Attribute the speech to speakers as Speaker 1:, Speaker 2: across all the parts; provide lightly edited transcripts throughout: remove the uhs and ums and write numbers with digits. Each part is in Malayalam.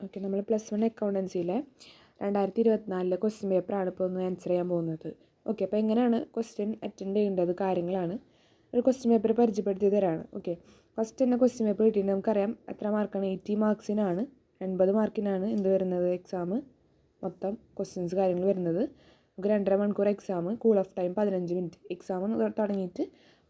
Speaker 1: ഓക്കെ, നമ്മൾ +1 അക്കൗണ്ടൻസിയിലെ 2024 ക്വസ്റ്റ്യൻ പേപ്പറാണ് ഇപ്പോൾ ഒന്ന് ആൻസർ ചെയ്യാൻ പോകുന്നത്. ഓക്കെ, അപ്പോൾ എങ്ങനെയാണ് ക്വസ്റ്റ്യൻ അറ്റൻഡ് ചെയ്യേണ്ടത് കാര്യങ്ങളാണ് ഒരു ക്വസ്റ്റ്യൻ പേപ്പർ പരിചയപ്പെടുത്തി തരാണ്. ഓക്കെ, ഫസ്റ്റ് തന്നെ ക്വസ്റ്റ്യൻ പേപ്പർ കിട്ടിയിട്ട് നമുക്കറിയാം എത്ര മാർക്കാണ്, 80 മാർക്സിനാണ്, 80 മാർക്കിനാണ് എന്ത് വരുന്നത്, എക്സാം മൊത്തം ക്വസ്റ്റ്യൻസ് കാര്യങ്ങൾ വരുന്നത്. നമുക്ക് 2.5 മണിക്കൂർ exam, cool off time 15 minute. Exam തുടങ്ങിയിട്ട്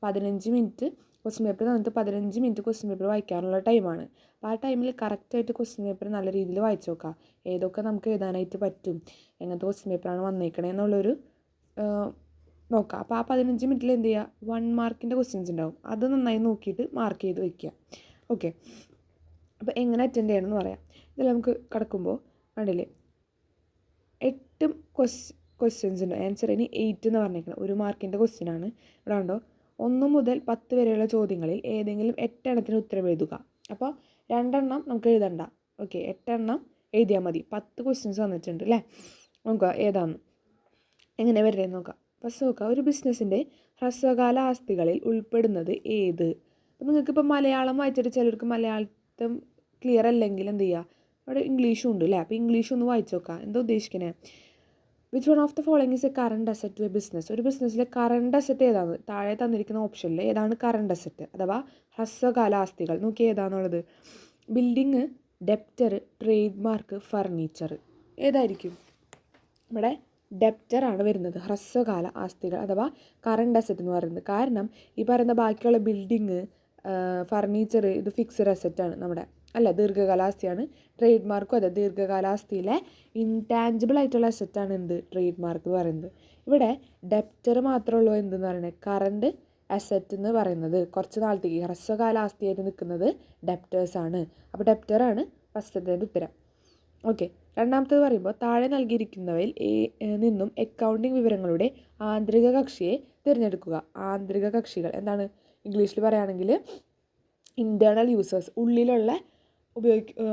Speaker 1: 15 മിനിറ്റ് ക്വസ്റ്റ്യൻ പേപ്പർ തന്നിട്ട് 15 മിനിറ്റ് ക്വസ്റ്റ്യൻ പേപ്പർ വായിക്കാനുള്ള ടൈമാണ്. അപ്പോൾ ആ ടൈമിൽ കറക്റ്റായിട്ട് ക്വസ്റ്റ്യൻ പേപ്പർ നല്ല രീതിയിൽ വായിച്ച് നോക്കാം, ഏതൊക്കെ നമുക്ക് എഴുതാനായിട്ട് പറ്റും, എങ്ങനത്തെ ക്വസ്റ്റ്യൻ പേപ്പറാണ് വന്നേക്കണേ എന്നുള്ളൊരു നോക്കാം. അപ്പോൾ ആ 15 മിനിറ്റിൽ എന്ത് ചെയ്യുക, 1 മാർക്കിൻ്റെ ക്വസ്റ്റ്യൻസ് ഉണ്ടാവും, അത് നന്നായി നോക്കിയിട്ട് മാർക്ക് ചെയ്ത് വയ്ക്കുക. ഓക്കെ, അപ്പോൾ എങ്ങനെ അറ്റൻഡ് ചെയ്യണമെന്ന് പറയാം. ഇതിൽ നമുക്ക് കടക്കുമ്പോൾ കണ്ടില്ലേ 8 ക്വസ്റ്റ്യൻസ് ഉണ്ട്, ആൻസറിന് 8 എന്ന് പറഞ്ഞേക്കണം. 1 മാർക്കിൻ്റെ ക്വസ്റ്റ്യനാണ്. ഇവിടെ ഉണ്ടോ 1 മുതൽ 10 വരെയുള്ള ചോദ്യങ്ങളിൽ ഏതെങ്കിലും 8 എണ്ണത്തിന് ഉത്തരം എഴുതുക. അപ്പോൾ 2 എണ്ണം നമുക്ക് എഴുതണ്ട. ഓക്കെ, 8 എണ്ണം എഴുതിയാൽ മതി. 10 ക്വസ്റ്റ്യൻസ് വന്നിട്ടുണ്ട് അല്ലേ. നോക്കുക ഏതാണെന്ന്, എങ്ങനെ വരുന്നതെന്ന് നോക്കാം. ഫസ്റ്റ് നോക്കുക, ഒരു ബിസിനസ്സിൻ്റെ ഹ്രസ്വകാല ആസ്തികളിൽ ഉൾപ്പെടുന്നത് ഏത്. അപ്പോൾ നിങ്ങൾക്കിപ്പോൾ മലയാളം വായിച്ചിട്ട് ചിലർക്ക് മലയാളത്തും ക്ലിയർ അല്ലെങ്കിൽ എന്ത് ചെയ്യുക, അവിടെ ഇംഗ്ലീഷും ഉണ്ട് അല്ലേ. അപ്പോൾ ഇംഗ്ലീഷ് ഒന്ന് വായിച്ച് നോക്കുക, എന്താ ഉദ്ദേശിക്കുന്നത്. Which one of the following is a current asset to a business. ഒരു ബിസിനസ്സിലെ കറണ്ട് അസറ്റ് ഏതാണ്, താഴെ തന്നിരിക്കുന്ന ഓപ്ഷനിൽ ഏതാണ് കറണ്ട് അസറ്റ് അഥവാ ഹ്രസ്വകാല ആസ്തികൾ. നോക്കി ഏതാണെന്നുള്ളത്. Building, debtor, trade mark, furniture. ഏതായിരിക്കും ഇവിടെ ഡെപ്റ്ററാണ് വരുന്നത്, ഹ്രസ്വകാല ആസ്തികൾ അഥവാ കറണ്ട് അസറ്റ് എന്ന് പറയുന്നത്. കാരണം ഈ പറയുന്ന ബാക്കിയുള്ള ബിൽഡിങ്, ഫർണിച്ചർ ഇത് ഫിക്സഡ് അസറ്റാണ് നമ്മുടെ, അല്ല ദീർഘകാലാസ്തിയാണ്. ട്രേഡ് മാർക്കും അതെ ദീർഘകാലാസ്തിയിലെ ഇൻടാഞ്ചിബിൾ ആയിട്ടുള്ള അസറ്റാണ് എന്ത്, ട്രേഡ് മാർക്ക് എന്ന് പറയുന്നത്. ഇവിടെ ഡെപ്റ്റർ മാത്രമേ ഉള്ളൂ എന്തെന്ന് പറയുന്നത്, കറണ്ട് അസറ്റ് എന്ന് പറയുന്നത്. കുറച്ച് നാളത്തേക്ക് ഹ്രസ്വകാല ആസ്തിയായിട്ട് നിൽക്കുന്നത് ഡെപ്റ്റേഴ്സാണ്. അപ്പോൾ ഡെപ്റ്ററാണ് ഫസ്റ്റത്തെ ഉത്തരം. ഓക്കെ, രണ്ടാമത്തേത് പറയുമ്പോൾ താഴെ നൽകിയിരിക്കുന്നവയിൽ നിന്നും അക്കൗണ്ടിങ് വിവരങ്ങളുടെ ആന്തരിക കക്ഷിയെ തിരഞ്ഞെടുക്കുക. ആന്തരിക കക്ഷികൾ എന്താണ് ഇംഗ്ലീഷിൽ പറയുകയാണെങ്കിൽ ഇൻറ്റേർണൽ യൂസേഴ്സ്, ഉള്ളിലുള്ള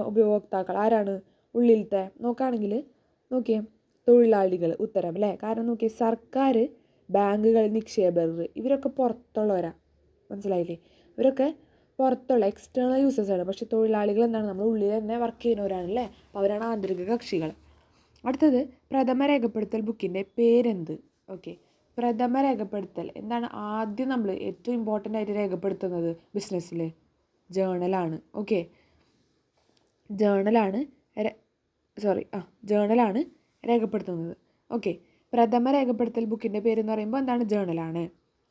Speaker 1: ഉപഭോക്താക്കൾ ആരാണ്, ഉള്ളിലത്തെ. നോക്കുകയാണെങ്കിൽ നോക്കിയേ തൊഴിലാളികൾ ഉത്തരം അല്ലേ. കാരണം നോക്കിയേ സർക്കാർ, ബാങ്കുകൾ, നിക്ഷേപകർ ഇവരൊക്കെ പുറത്തുള്ളവരാണ്, മനസ്സിലായില്ലേ. ഇവരൊക്കെ പുറത്തുള്ള എക്സ്റ്റേണൽ യൂസേഴ്സാണ്. പക്ഷേ തൊഴിലാളികൾ എന്താണ്, നമ്മൾ ഉള്ളിൽ തന്നെ വർക്ക് ചെയ്യുന്നവരാണല്ലേ. അപ്പോൾ അവരാണ് ആന്തരിക കക്ഷികൾ. അടുത്തത് പ്രഥമ രേഖപ്പെടുത്തൽ ബുക്കിൻ്റെ പേരെന്ത്. ഓക്കെ, പ്രഥമ രേഖപ്പെടുത്തൽ എന്താണ്, ആദ്യം നമ്മൾ ഏറ്റവും ഇമ്പോർട്ടൻ്റ് ആയിട്ട് രേഖപ്പെടുത്തുന്നത് ബിസിനസ്സിൽ ജേണലാണ്. ഓക്കെ, ജേണലാണ് രേഖപ്പെടുത്തുന്നത്. ഓക്കെ, പ്രഥമ രേഖപ്പെടുത്തൽ ബുക്കിൻ്റെ പേരെന്ന് പറയുമ്പോൾ എന്താണ്, ജേണലാണ്.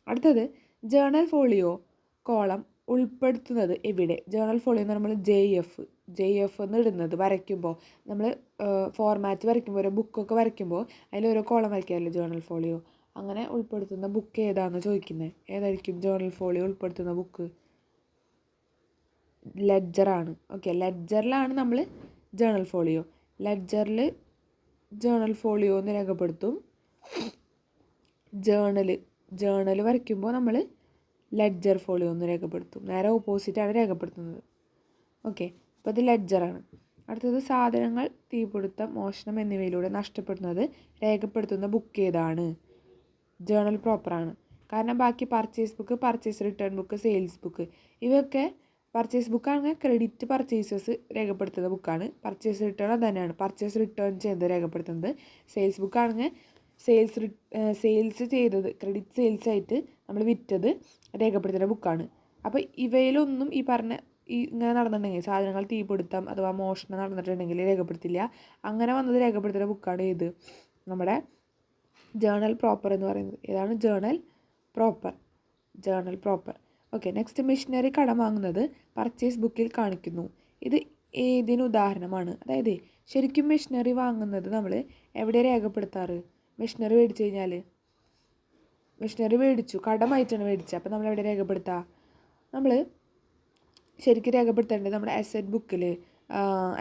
Speaker 1: അടുത്തത് ജേണൽ ഫോളിയോ കോളം ഉൾപ്പെടുത്തുന്നത് എവിടെ. ജേണൽ ഫോളിയോ എന്ന് നമ്മൾ JF എന്ന് ഇടുന്നത് വരയ്ക്കുമ്പോൾ, നമ്മൾ ഫോർമാറ്റ് വരയ്ക്കുമ്പോൾ ഓരോ ബുക്കൊക്കെ വരയ്ക്കുമ്പോൾ അതിൽ ഓരോ കോളം വരയ്ക്കാമല്ലോ ജേണൽ ഫോളിയോ. അങ്ങനെ ഉൾപ്പെടുത്തുന്ന ബുക്ക് ഏതാണെന്ന് ചോദിക്കുന്നത്. ഏതായിരിക്കും ജേണൽ ഫോളിയോ ഉൾപ്പെടുത്തുന്ന ബുക്ക്, ലെഡ്ജറാണ്. ഓക്കെ, ലെഡ്ജറിലാണ് നമ്മൾ ജേണൽ ഫോളിയോ, ലെഡ്ജറിൽ ജേണൽ ഫോളിയോ എന്ന് രേഖപ്പെടുത്തും. ജേണൽ വരയ്ക്കുമ്പോൾ നമ്മൾ ലെഡ്ജർ ഫോളിയോ എന്ന് രേഖപ്പെടുത്തും. നേരെ ഓപ്പോസിറ്റാണ് രേഖപ്പെടുത്തുന്നത്. ഓക്കെ, അപ്പോൾ ഇത് ലെഡ്ജറാണ്. അടുത്തത് സാധനങ്ങൾ, തീപിടുത്തം, മോഷണം എന്നിവയിലൂടെ നഷ്ടപ്പെടുന്നത് രേഖപ്പെടുത്തുന്ന ബുക്ക് ഏതാണ്. ജേണൽ പ്രോപ്പറാണ്. കാരണം ബാക്കി purchase book, purchase return book, sales book ഇവയൊക്കെ പർച്ചേസ് ബുക്കാണെങ്കിൽ ക്രെഡിറ്റ് പർച്ചേസസ് രേഖപ്പെടുത്തുന്ന ബുക്കാണ്. പർച്ചേസ് റിട്ടേൺ അത് തന്നെയാണ്, പർച്ചേസ് റിട്ടേൺ ചെയ്ത് രേഖപ്പെടുത്തുന്നത്. സെയിൽസ് ബുക്കാണെങ്കിൽ സെയിൽസ് ചെയ്തത്, ക്രെഡിറ്റ് സെയിൽസ് ആയിട്ട് നമ്മൾ വിറ്റത് രേഖപ്പെടുത്തുന്ന ബുക്കാണ്. അപ്പോൾ ഇവയിലൊന്നും ഈ പറഞ്ഞ ഇങ്ങനെ നടന്നിട്ടുണ്ടെങ്കിൽ, സാധനങ്ങൾ തീപിടുത്തം അഥവാ മോഷണം നടന്നിട്ടുണ്ടെങ്കിൽ രേഖപ്പെടുത്തില്ല. അങ്ങനെ വന്നത് രേഖപ്പെടുത്തുന്ന ബുക്കാണ് ഏത്, നമ്മുടെ ജേണൽ പ്രോപ്പർ എന്ന് പറയുന്നത്. ഏതാണ് journal proper. Okay, next machinery കടം വാങ്ങുന്നത് പർച്ചേസ് ബുക്കിൽ കാണിക്കുന്നു. ഇത് ഏതിന് ഉദാഹരണമാണ്. അതായത് ശരിക്കും മെഷീനറി വാങ്ങുന്നത് നമ്മൾ എവിടെ രേഖപ്പെടുത്താറ്, മെഷീനറി മേടിച്ചു കഴിഞ്ഞാൽ, മെഷീനറി മേടിച്ചു കടമായിട്ടാണ് മേടിച്ചത്, അപ്പോൾ നമ്മൾ എവിടെ രേഖപ്പെടുത്തുക, നമ്മൾ ശരിക്കും രേഖപ്പെടുത്തേണ്ടത് നമ്മുടെ അസറ്റ് ബുക്കിൽ.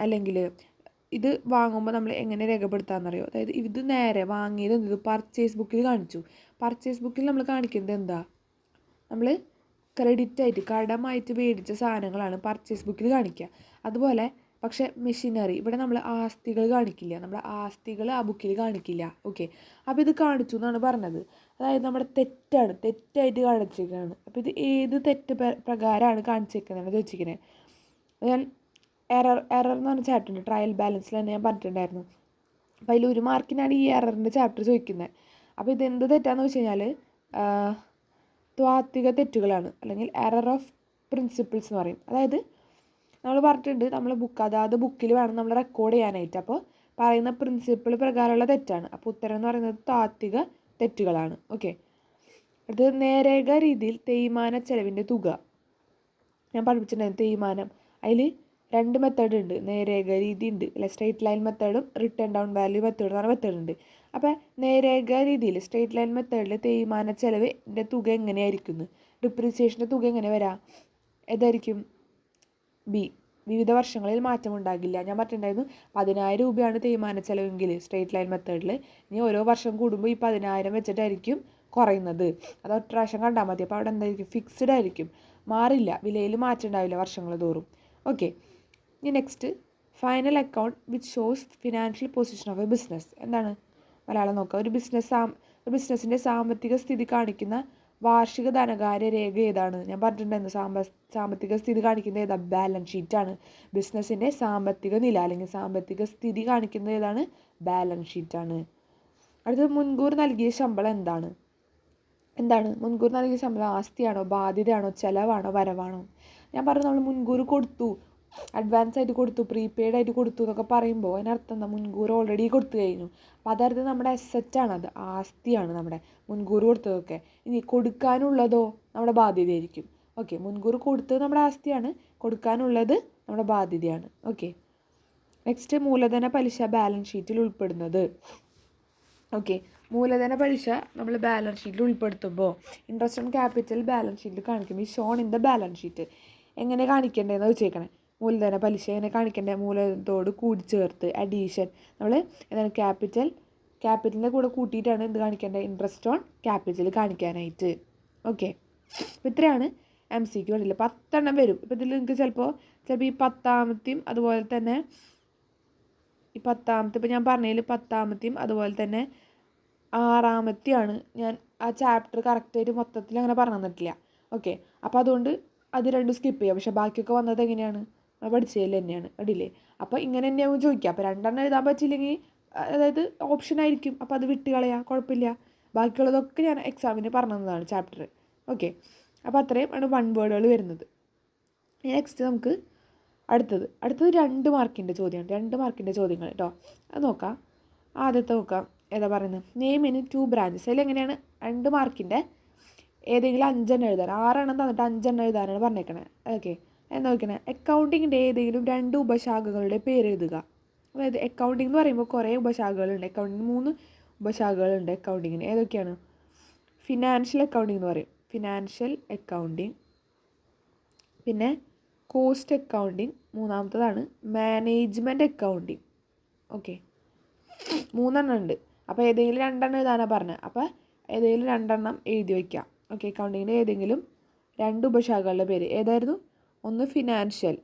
Speaker 1: അല്ലെങ്കിൽ ഇത് വാങ്ങുമ്പോൾ നമ്മൾ എങ്ങനെ രേഖപ്പെടുത്താമെന്നറിയോ. അതായത് ഇത് നേരെ വാങ്ങിയത് എന്ത് പർച്ചേസ് ബുക്കിൽ കാണിച്ചു. പർച്ചേസ് ബുക്കിൽ നമ്മൾ കാണിക്കുന്നത് എന്താ, നമ്മൾ ക്രെഡിറ്റായിട്ട് കടമായിട്ട് മേടിച്ച സാധനങ്ങളാണ് പർച്ചേസ് ബുക്കിൽ കാണിക്കുക. അതുപോലെ പക്ഷേ മെഷീനറി ഇവിടെ നമ്മൾ ആസ്തികൾ കാണിക്കില്ല, നമ്മുടെ ആസ്തികൾ ആ ബുക്കിൽ കാണിക്കില്ല. ഓക്കെ, അപ്പോൾ ഇത് കാണിച്ചു എന്നാണ് പറഞ്ഞത്. അതായത് നമ്മുടെ തെറ്റായിട്ട് കാണിച്ചിരിക്കുകയാണ്. അപ്പോൾ ഇത് ഏത് തെറ്റ് പ്രകാരമാണ് കാണിച്ചിരിക്കുന്നതെന്ന് ചോദിച്ചിരിക്കുന്നത്. ഞാൻ എറർ എന്ന് പറഞ്ഞ ചാപ്റ്റർ ഉണ്ട്, ട്രയൽ ബാലൻസിൽ തന്നെ ഞാൻ പറഞ്ഞിട്ടുണ്ടായിരുന്നു. അപ്പോൾ അതിൽ 1 മാർക്കിനാണ് ഈ എററിൻ്റെ ചാപ്റ്റർ ചോദിക്കുന്നത്. അപ്പോൾ ഇതെന്ത് തെറ്റാന്ന് വെച്ച് കഴിഞ്ഞാൽ ത്വാത്വിക തെറ്റുകളാണ്, അല്ലെങ്കിൽ എറർ ഓഫ് പ്രിൻസിപ്പിൾസ് എന്ന് പറയും. അതായത് നമ്മൾ പറഞ്ഞിട്ടുണ്ട് നമ്മൾ അതാത് ബുക്കിൽ വേണം നമ്മൾ റെക്കോർഡ് ചെയ്യാനായിട്ട്. അപ്പോൾ പറയുന്ന പ്രിൻസിപ്പിൾ പ്രകാരമുള്ള തെറ്റാണ്. അപ്പോൾ ഉത്തരം എന്ന് പറയുന്നത് താത്വിക തെറ്റുകളാണ്. ഓക്കെ, അത് നേരേഖ രീതിയിൽ തേയ്മാന ചെലവിൻ്റെ തുക ഞാൻ പഠിപ്പിച്ചിട്ടുണ്ടായിരുന്നു. തേയ്മാനം അതിൽ 2 മെത്തേഡ് ഉണ്ട്, നേരേഖ രീതി ഉണ്ട് അല്ലെ, സ്ട്രെയിറ്റ് ലൈൻ മെത്തേഡും റിട്ടേൺ ഡൗൺ വാല്യൂ മെത്തേഡ് എന്ന് പറഞ്ഞ മെത്തേഡ് ഉണ്ട്. അപ്പോൾ നേരേഖ രീതിയിൽ സ്ട്രെയിറ്റ് ലൈൻ മെത്തേഡിൽ തേയ്മാന ചെലവിൻ്റെ തുക എങ്ങനെയായിരിക്കുന്നു, ഡിപ്രീസിയേഷൻ്റെ തുക എങ്ങനെ വരാം, ഏതായിരിക്കും? ബി, വിവിധ വർഷങ്ങളിൽ മാറ്റമുണ്ടാകില്ല. ഞാൻ പറഞ്ഞിട്ടുണ്ടായിരുന്നു 10,000 രൂപയാണ് തേയ്മാന ചെലവെങ്കിൽ സ്ട്രെയിറ്റ് ലൈൻ മെത്തേഡിൽ, ഇനി ഓരോ വർഷം കൂടുമ്പോൾ ഈ 10,000 വെച്ചിട്ടായിരിക്കും കുറയുന്നത്. അത് ഒറ്റ പ്രാവശ്യം കണ്ടാൽ മതി. അപ്പോൾ അവിടെ എന്തായിരിക്കും? ഫിക്സ്ഡ് ആയിരിക്കും, മാറില്ല, വിലയിൽ മാറ്റം ഉണ്ടാവില്ല വർഷങ്ങൾ തോറും. ഓക്കെ, ഇനി next final account which shows financial position of A business. എന്താണ് മലയാളം നോക്കുക. ഒരു ബിസിനസ്സിൻ്റെ സാമ്പത്തിക സ്ഥിതി കാണിക്കുന്ന വാർഷിക ധനകാര്യ രേഖ ഏതാണ്? ഞാൻ പറഞ്ഞിട്ടുണ്ടായിരുന്നു സാമ്പത്തിക സ്ഥിതി കാണിക്കുന്നത് ഏതാ? ബാലൻസ് ഷീറ്റാണ്. ബിസിനസ്സിൻ്റെ സാമ്പത്തിക നില അല്ലെങ്കിൽ സാമ്പത്തിക സ്ഥിതി കാണിക്കുന്നത് ഏതാണ്? ബാലൻസ് ഷീറ്റാണ്. അടുത്തത് മുൻകൂർ നൽകിയ ശമ്പളം എന്താണ് മുൻകൂർ നൽകിയ ശമ്പളം? ആസ്തിയാണോ, ബാധ്യതയാണോ, ചെലവാണോ, വരവാണോ? ഞാൻ പറഞ്ഞു നമ്മൾ മുൻകൂർ കൊടുത്തു, അഡ്വാൻസ് ആയിട്ട് കൊടുത്തു, പ്രീപെയ്ഡ് ആയിട്ട് കൊടുത്തു എന്നൊക്കെ പറയുമ്പോൾ അതിനർത്ഥം എന്താ? മുൻകൂർ ഓൾറെഡി കൊടുത്തു കഴിഞ്ഞു. അപ്പോൾ അതർത്ഥം നമ്മുടെ അസറ്റാണ്, അത് ആസ്തിയാണ് നമ്മുടെ മുൻകൂർ കൊടുത്തതൊക്കെ. ഇനി കൊടുക്കാനുള്ളതോ നമ്മുടെ ബാധ്യതയായിരിക്കും. ഓക്കെ, മുൻകൂർ കൊടുത്തത് നമ്മുടെ ആസ്തിയാണ്, കൊടുക്കാനുള്ളത് നമ്മുടെ ബാധ്യതയാണ്. ഓക്കെ, നെക്സ്റ്റ് മൂലധന പലിശ ബാലൻസ് ഷീറ്റിൽ ഉൾപ്പെടുന്നത്. ഓക്കെ, മൂലധന പലിശ നമ്മൾ ബാലൻസ് ഷീറ്റിൽ ഉൾപ്പെടുത്തുമ്പോൾ ഇൻട്രസ്റ്റ് ഓൺ ക്യാപിറ്റൽ ബാലൻസ് ഷീറ്റിൽ കാണിക്കുമ്പോൾ ഈ shown in the balance sheet എങ്ങനെ കാണിക്കേണ്ടതെന്ന് വെച്ചേക്കണേ. മൂലധന പലിശ എങ്ങനെ കാണിക്കേണ്ടത്? മൂലധനത്തോട് കൂടിച്ചേർത്ത് അഡീഷൻ. നമ്മൾ എന്താണ് ക്യാപിറ്റലിൻ്റെ കൂടെ കൂട്ടിയിട്ടാണ് എന്ത് കാണിക്കേണ്ടത്? ഇൻട്രസ്റ്റ് ഓൺ ക്യാപിറ്റൽ കാണിക്കാനായിട്ട്. ഓക്കെ, അപ്പോൾ ഇത്രയാണ് MCQ വേണ്ടില്ല. 10 വരും. ഇപ്പോൾ ഇതിൽ നിങ്ങൾക്ക് ചിലപ്പോൾ ഈ 10ാമത്തെയും അതുപോലെ തന്നെ ഈ 10ാമത്തെ ഇപ്പോൾ ഞാൻ പറഞ്ഞതിൽ 10ാമത്തെയും അതുപോലെ തന്നെ 6ാമത്തെയാണ് ഞാൻ ആ ചാപ്റ്റർ കറക്റ്റായിട്ട് മൊത്തത്തിൽ അങ്ങനെ പറഞ്ഞു തന്നിട്ടില്ല. ഓക്കെ, അപ്പോൾ അതുകൊണ്ട് അത് രണ്ടും സ്കിപ്പ് ചെയ്യാം. പക്ഷേ ബാക്കിയൊക്കെ വന്നത് എങ്ങനെയാണ്? പഠിച്ചതിൽ തന്നെയാണ്, അടിയില്ലേ? അപ്പോൾ ഇങ്ങനെ തന്നെയാവും ചോദിക്കുക. അപ്പോൾ 2 എഴുതാൻ പറ്റിയില്ലെങ്കിൽ അതായത് ഓപ്ഷൻ ആയിരിക്കും, അപ്പോൾ അത് വിട്ട് കളയാം, കുഴപ്പമില്ല. ബാക്കിയുള്ളതൊക്കെ ഞാൻ എക്സാമിന് പറഞ്ഞു തന്നതാണ് ചാപ്റ്റർ. ഓക്കെ, അപ്പോൾ അത്രയും ആണ് 1 വേർഡുകൾ വരുന്നത്. നെക്സ്റ്റ് നമുക്ക് അടുത്തത് 2 മാർക്കിൻ്റെ ചോദ്യമാണ്. 2 മാർക്കിൻ്റെ ചോദ്യങ്ങൾ കേട്ടോ, അത് നോക്കാം. ആദ്യത്തെ നോക്കാം, ഏതാ പറയുന്നത്? Name in 2 branches. അതിലെങ്ങനെയാണ് 2 മാർക്കിൻ്റെ ഏതെങ്കിലും 5 എഴുതാൻ, 6 തന്നിട്ട് 5 എഴുതാനാണ് പറഞ്ഞേക്കണേ. ഓക്കെ, എന്ന് നോക്കണേ, അക്കൗണ്ടിങ്ങിൻ്റെ ഏതെങ്കിലും 2 ഉപശാഖകളുടെ പേര് എഴുതുക. അതായത് അക്കൗണ്ടിങ് എന്ന് പറയുമ്പോൾ കുറേ ഉപശാഖകളുണ്ട്. അക്കൗണ്ടിങ്ങിന് 3 ഉപശാഖകളുണ്ട് അക്കൗണ്ടിങ്ങിന്. ഏതൊക്കെയാണ്? ഫിനാൻഷ്യൽ അക്കൗണ്ടിങ് എന്ന് പറയും, ഫിനാൻഷ്യൽ അക്കൗണ്ടിങ്. പിന്നെ കോസ്റ്റ് അക്കൗണ്ടിങ്, മൂന്നാമത്തതാണ് മാനേജ്മെൻറ്റ് അക്കൗണ്ടിങ്. ഓക്കെ, 3 ഉണ്ട്. അപ്പോൾ ഏതെങ്കിലും 2 എഴുതാനാണ് പറഞ്ഞത്. അപ്പോൾ ഏതെങ്കിലും 2 എഴുതി വയ്ക്കാം. ഓക്കെ, അക്കൗണ്ടിങ്ങിൻ്റെ ഏതെങ്കിലും 2 ഉപശാഖകളുടെ പേര് ഏതായിരുന്നു? ഒന്ന് ഫിനാൻഷ്യൽ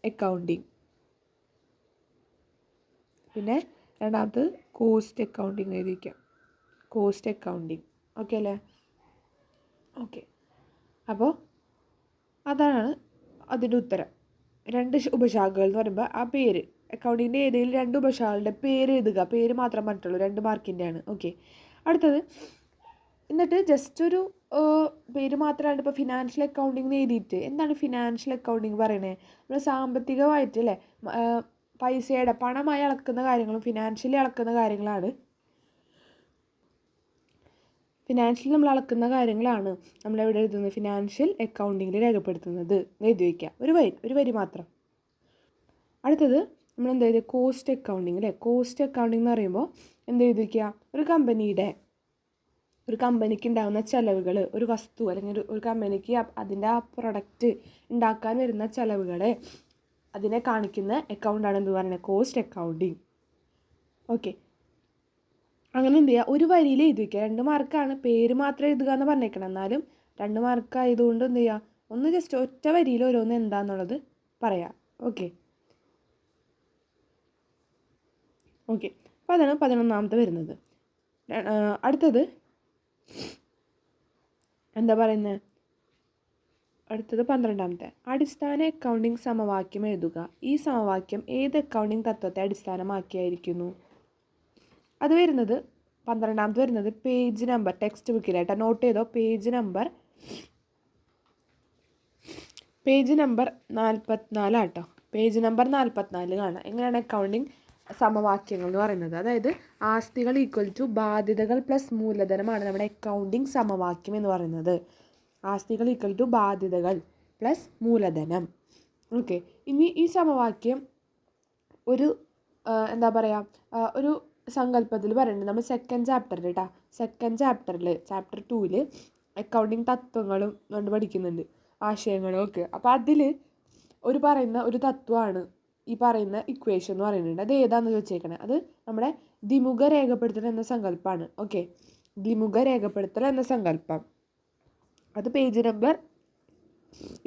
Speaker 1: അക്കൗണ്ടിങ്, പിന്നെ രണ്ടാമത് കോസ്റ്റ് അക്കൗണ്ടിങ് എഴുതി വയ്ക്കാം, കോസ്റ്റ് അക്കൗണ്ടിങ്. ഓക്കെ അല്ലേ? ഓക്കെ, അപ്പോൾ അതാണ് അതിൻ്റെ ഉത്തരം. 2 ഉപശാഖകൾ എന്ന് പറയുമ്പോൾ ആ പേര്, അക്കൗണ്ടിങ്ങിൻ്റെ ഏതെങ്കിലും 2 ഉപശാഖകളുടെ പേര് എഴുതുക. പേര് മാത്രം പറഞ്ഞിട്ടുള്ളൂ, 2 മാർക്കിൻ്റെയാണ്. ഓക്കെ, അടുത്തത് എന്നിട്ട് ജസ്റ്റ് ഒരു പേര് മാത്രമാണ്. ഇപ്പോൾ ഫിനാൻഷ്യൽ അക്കൗണ്ടിങ് എഴുതിയിട്ട് എന്താണ് ഫിനാൻഷ്യൽ അക്കൗണ്ടിങ് പറയണേ? നമ്മൾ സാമ്പത്തികമായിട്ട് അല്ലേ, പൈസയുടെ പണമായി അളക്കുന്ന കാര്യങ്ങളും ഫിനാൻഷ്യലി അളക്കുന്ന കാര്യങ്ങളാണ്. ഫിനാൻഷ്യലി നമ്മൾ അളക്കുന്ന കാര്യങ്ങളാണ് നമ്മളെവിടെ എഴുതുന്നത്? ഫിനാൻഷ്യൽ അക്കൗണ്ടിങ്ങിൽ രേഖപ്പെടുത്തുന്നത്. എഴുതി വയ്ക്കുക, ഒരു വരി മാത്രം. അടുത്തത് നമ്മൾ എന്താ എഴുതുക? കോസ്റ്റ് അക്കൗണ്ടിങ് അല്ലേ. കോസ്റ്റ് അക്കൗണ്ടിങ് എന്ന് പറയുമ്പോൾ എന്ത് എഴുതി വയ്ക്കുക? ഒരു കമ്പനിക്ക് ഉണ്ടാകുന്ന ചിലവുകൾ, ഒരു വസ്തു അല്ലെങ്കിൽ ഒരു കമ്പനിക്ക് അതിൻ്റെ ആ പ്രൊഡക്റ്റ് ഉണ്ടാക്കാൻ വരുന്ന ചിലവുകളെ അതിനെ കാണിക്കുന്ന അക്കൗണ്ടാണ് എന്ത് പറയുന്നത്? Cost accounting. ഓക്കെ, അങ്ങനെ എന്ത് ചെയ്യുക? ഒരു വരിയിൽ എഴുതി വയ്ക്കുക. 2 മാർക്കാണ്, പേര് മാത്രം എഴുതുക എന്ന് പറഞ്ഞേക്കണം. എന്നാലും 2 മാർക്ക് ആയതുകൊണ്ട് എന്ത് ചെയ്യുക? ഒന്ന് ജസ്റ്റ് ഒറ്റ വരിയിൽ ഓരോന്ന് എന്താണെന്നുള്ളത് പറയാം. ഓക്കെ, അപ്പോൾ അതാണ് 11ാമത്തെ വരുന്നത്. അടുത്തത് എന്താ പറയുന്നത്? അടുത്തത് 12ാമത്തെ അടിസ്ഥാന അക്കൗണ്ടിംഗ് സമവാക്യം എഴുതുക. ഈ സമവാക്യം ഏത് അക്കൗണ്ടിംഗ് തത്വത്തെ അടിസ്ഥാനമാക്കിയായിരിക്കുന്നു? അത് വരുന്നത് 12ാമത് വരുന്നത് പേജ് നമ്പർ ടെക്സ്റ്റ് ബുക്കിലായിട്ട് നോട്ട് ചെയ്തോ. പേജ് നമ്പർ 44 ആട്ടോ. പേജ് നമ്പർ 44 കാണാം. എങ്ങനെയാണ് അക്കൗണ്ടിംഗ് സമവാക്യങ്ങൾ എന്ന് പറയുന്നത്? അതായത് ആസ്തികൾ ഈക്വൽ ടു ബാധ്യതകൾ പ്ലസ് മൂലധനമാണ് നമ്മുടെ അക്കൗണ്ടിംഗ് സമവാക്യം എന്ന് പറയുന്നത്. ആസ്തികൾ ഈക്വൽ ടു ബാധ്യതകൾ പ്ലസ് മൂലധനം. ഓക്കെ, ഇനി ഈ സമവാക്യം ഒരു എന്താ പറയുക, ഒരു സങ്കല്പത്തിൽ പറയുന്നത് നമ്മൾ സെക്കൻഡ് ചാപ്റ്ററിൽ കേട്ടോ. സെക്കൻഡ് ചാപ്റ്റർ 2 അക്കൗണ്ടിങ് തത്വങ്ങളും കൊണ്ട് പഠിക്കുന്നുണ്ട്, ആശയങ്ങളും ഒക്കെ. അപ്പോൾ അതിൽ ഒരു തത്വമാണ് ഈ പറയുന്ന ഇക്വേഷൻ എന്ന് പറയുന്നുണ്ട്. അത് ഏതാണെന്ന് ചോദിച്ചേക്കണേ. അത് നമ്മുടെ ദ്വിമുഖ രേഖപ്പെടുത്തൽ എന്ന സങ്കല്പമാണ്. ഓക്കെ, ദ്വിമുഖ രേഖപ്പെടുത്തൽ എന്ന സങ്കല്പം അത് പേജ് നമ്പർ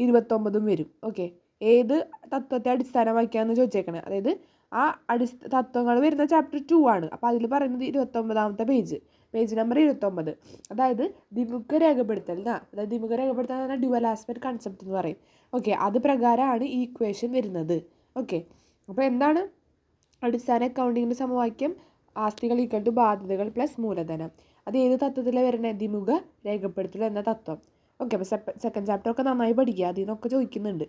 Speaker 1: 29 വരും. ഓക്കെ, ഏത് തത്വത്തെ അടിസ്ഥാനമാക്കിയാന്ന് ചോദിച്ചേക്കണേ. അതായത് ആ തത്വങ്ങൾ വരുന്ന ചാപ്റ്റർ 2 ആണ്. അപ്പോൾ അതിൽ പറയുന്നത് 29ാമത്തെ പേജ് നമ്പർ 29. അതായത് ദ്വിമുഖ രേഖപ്പെടുത്തൽ അതായത് ദ്വിമുഖ രേഖപ്പെടുത്തൽ എന്ന് പറഞ്ഞാൽ ഡ്യുവൽ ആസ്പെക്ട് കൺസെപ്റ്റ് എന്ന് പറയും. ഓക്കെ, അത് പ്രകാരമാണ് ഈ ഇക്വേഷൻ വരുന്നത്. ഓക്കെ, അപ്പോൾ എന്താണ് അടിസ്ഥാന അക്കൗണ്ടിങ്ങിൻ്റെ സമവാക്യം? ആസ്തികൾ ഈക്വൽ ടു ബാധ്യതകൾ പ്ലസ് മൂലധനം. അത് ഏത് തത്വത്തിലാണ് വരുന്നത്? ദ്വിമുഖ രേഖപ്പെടുത്തൽ എന്ന തത്വം. ഓക്കെ, അപ്പോൾ സെക്കൻഡ് ചാപ്റ്റർ ഒക്കെ നന്നായി പഠിക്കുക, അതിൽ നിന്നൊക്കെ ചോദിക്കുന്നുണ്ട്.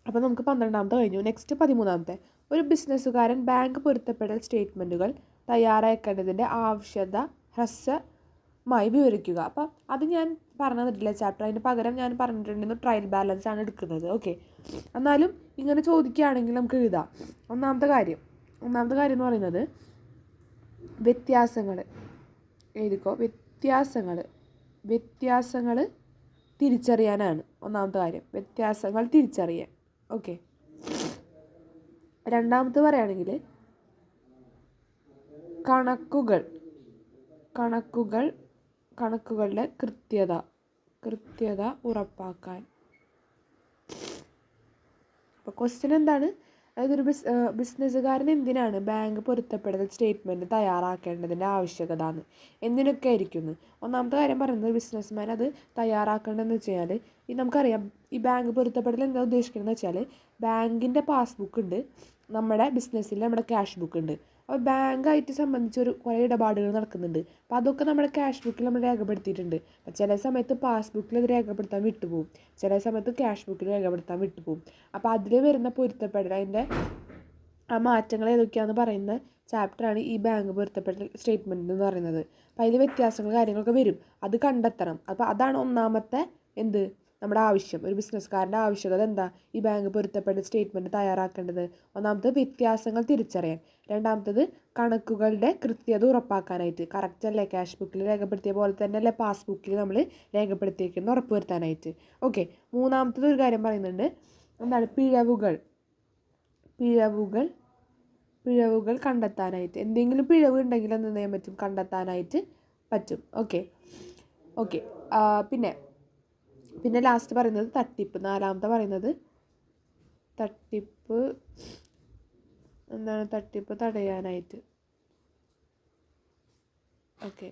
Speaker 1: അപ്പോൾ നമുക്ക് 12ാമത്തെ കഴിഞ്ഞു. നെക്സ്റ്റ് 13ാമത്തെ ഒരു ബിസിനസ്സുകാരൻ ബാങ്ക് പൊരുത്തപ്പെടൽ സ്റ്റേറ്റ്മെൻറ്റുകൾ തയ്യാറാക്കേണ്ടതിൻ്റെ ആവശ്യകത ഹ്രസ്വമായി വിവരിക്കുക. അപ്പോൾ അത് ഞാൻ പറഞ്ഞു തന്നിട്ടില്ല ചാപ്റ്റർ, അതിന് പകരം ഞാൻ പറഞ്ഞിട്ടുണ്ടെന്ന് ട്രയൽ ബാലൻസ് ആണ് എടുക്കുന്നത്. ഓക്കെ, എന്നാലും ഇങ്ങനെ ചോദിക്കുകയാണെങ്കിൽ നമുക്ക് എഴുതാം. ഒന്നാമത്തെ കാര്യം എന്ന് പറയുന്നത് വ്യത്യാസങ്ങൾ എഴുതിക്കോ. വ്യത്യാസങ്ങൾ തിരിച്ചറിയാനാണ് ഒന്നാമത്തെ കാര്യം. വ്യത്യാസങ്ങൾ തിരിച്ചറിയാൻ. ഓക്കെ, രണ്ടാമത്തെ പറയുകയാണെങ്കിൽ കണക്കുകളുടെ കൃത്യത ഉറപ്പാക്കാൻ. അപ്പോൾ ക്വസ്റ്റ്യൻ എന്താണ്? അതായത് ഒരു ബിസിനസ്സുകാരൻ എന്തിനാണ് ബാങ്ക് പൊരുത്തപ്പെടൽ സ്റ്റേറ്റ്മെൻറ്റ് തയ്യാറാക്കേണ്ടതിൻ്റെ ആവശ്യകത എന്തിനൊക്കെ ആയിരിക്കുന്നു? ഒന്നാമത്തെ കാര്യം പറയുന്നത് ബിസിനസ്മാൻ അത് തയ്യാറാക്കേണ്ടതെന്ന് വെച്ച് കഴിഞ്ഞാൽ നമുക്കറിയാം ഈ ബാങ്ക് പൊരുത്തപ്പെടൽ എന്താ ഉദ്ദേശിക്കുന്നതെന്ന് വെച്ചാൽ ബാങ്കിൻ്റെ പാസ്ബുക്ക് ഉണ്ട്, നമ്മുടെ ബിസിനസ്സിൽ നമ്മുടെ ക്യാഷ് ബുക്ക് ഉണ്ട്. അപ്പോൾ ബാങ്കായിട്ട് സംബന്ധിച്ച് കുറേ ഇടപാടുകൾ നടക്കുന്നുണ്ട്. അപ്പോൾ അതൊക്കെ നമ്മുടെ ക്യാഷ് ബുക്കിൽ നമ്മൾ രേഖപ്പെടുത്തിയിട്ടുണ്ട്. അപ്പോൾ ചില സമയത്ത് പാസ്ബുക്കിൽ അത് രേഖപ്പെടുത്താൻ വിട്ടുപോകും, ചില സമയത്ത് ക്യാഷ് ബുക്കിൽ രേഖപ്പെടുത്താൻ വിട്ടുപോകും. അപ്പോൾ അതിൽ വരുന്ന പൊരുത്തപ്പെടൽ, അതിൻ്റെ ആ മാറ്റങ്ങൾ ഏതൊക്കെയാണെന്ന് പറയുന്ന ചാപ്റ്ററാണ് ഈ ബാങ്ക് പൊരുത്തപ്പെടൽ സ്റ്റേറ്റ്മെൻറ്റ് എന്ന് പറയുന്നത്. അപ്പോൾ അതിൽ വ്യത്യാസങ്ങൾ കാര്യങ്ങളൊക്കെ വരും, അത് കണ്ടെത്തണം. അപ്പോൾ അതാണ് ഒന്നാമത്തെ നമ്മുടെ ആവശ്യം. ഒരു ബിസിനസ്സുകാരൻ്റെ ആവശ്യകത എന്താ? ഈ ബാങ്ക് പൊരുത്തപ്പെടൽ സ്റ്റേറ്റ്മെൻറ്റ് തയ്യാറാക്കേണ്ടത്. ഒന്നാമത് വ്യത്യാസങ്ങൾ തിരിച്ചറിയാൻ, രണ്ടാമത്തത് കണക്കുകളുടെ കൃത്യത ഉറപ്പാക്കാനായിട്ട്. കറക്റ്റ് അല്ലേ, ക്യാഷ് ബുക്കിൽ രേഖപ്പെടുത്തിയ പോലെ തന്നെ അല്ലേ പാസ്ബുക്കിൽ നമ്മൾ രേഖപ്പെടുത്തിയേക്കുന്നത് ഉറപ്പ് വരുത്താനായിട്ട്. ഓക്കെ, മൂന്നാമത്തത് ഒരു കാര്യം പറയുന്നുണ്ട്, എന്താണ്? പിഴവുകൾ കണ്ടെത്താനായിട്ട്. എന്തെങ്കിലും പിഴവ് ഉണ്ടെങ്കിൽ എന്ത് ചെയ്യാൻ പറ്റും? കണ്ടെത്താനായിട്ട് പറ്റും. ഓക്കെ, പിന്നെ ലാസ്റ്റ് പറയുന്നത് തട്ടിപ്പ്. നാലാമത്തെ പറയുന്നത് തട്ടിപ്പ് തടയാനായിട്ട്. ഓക്കെ,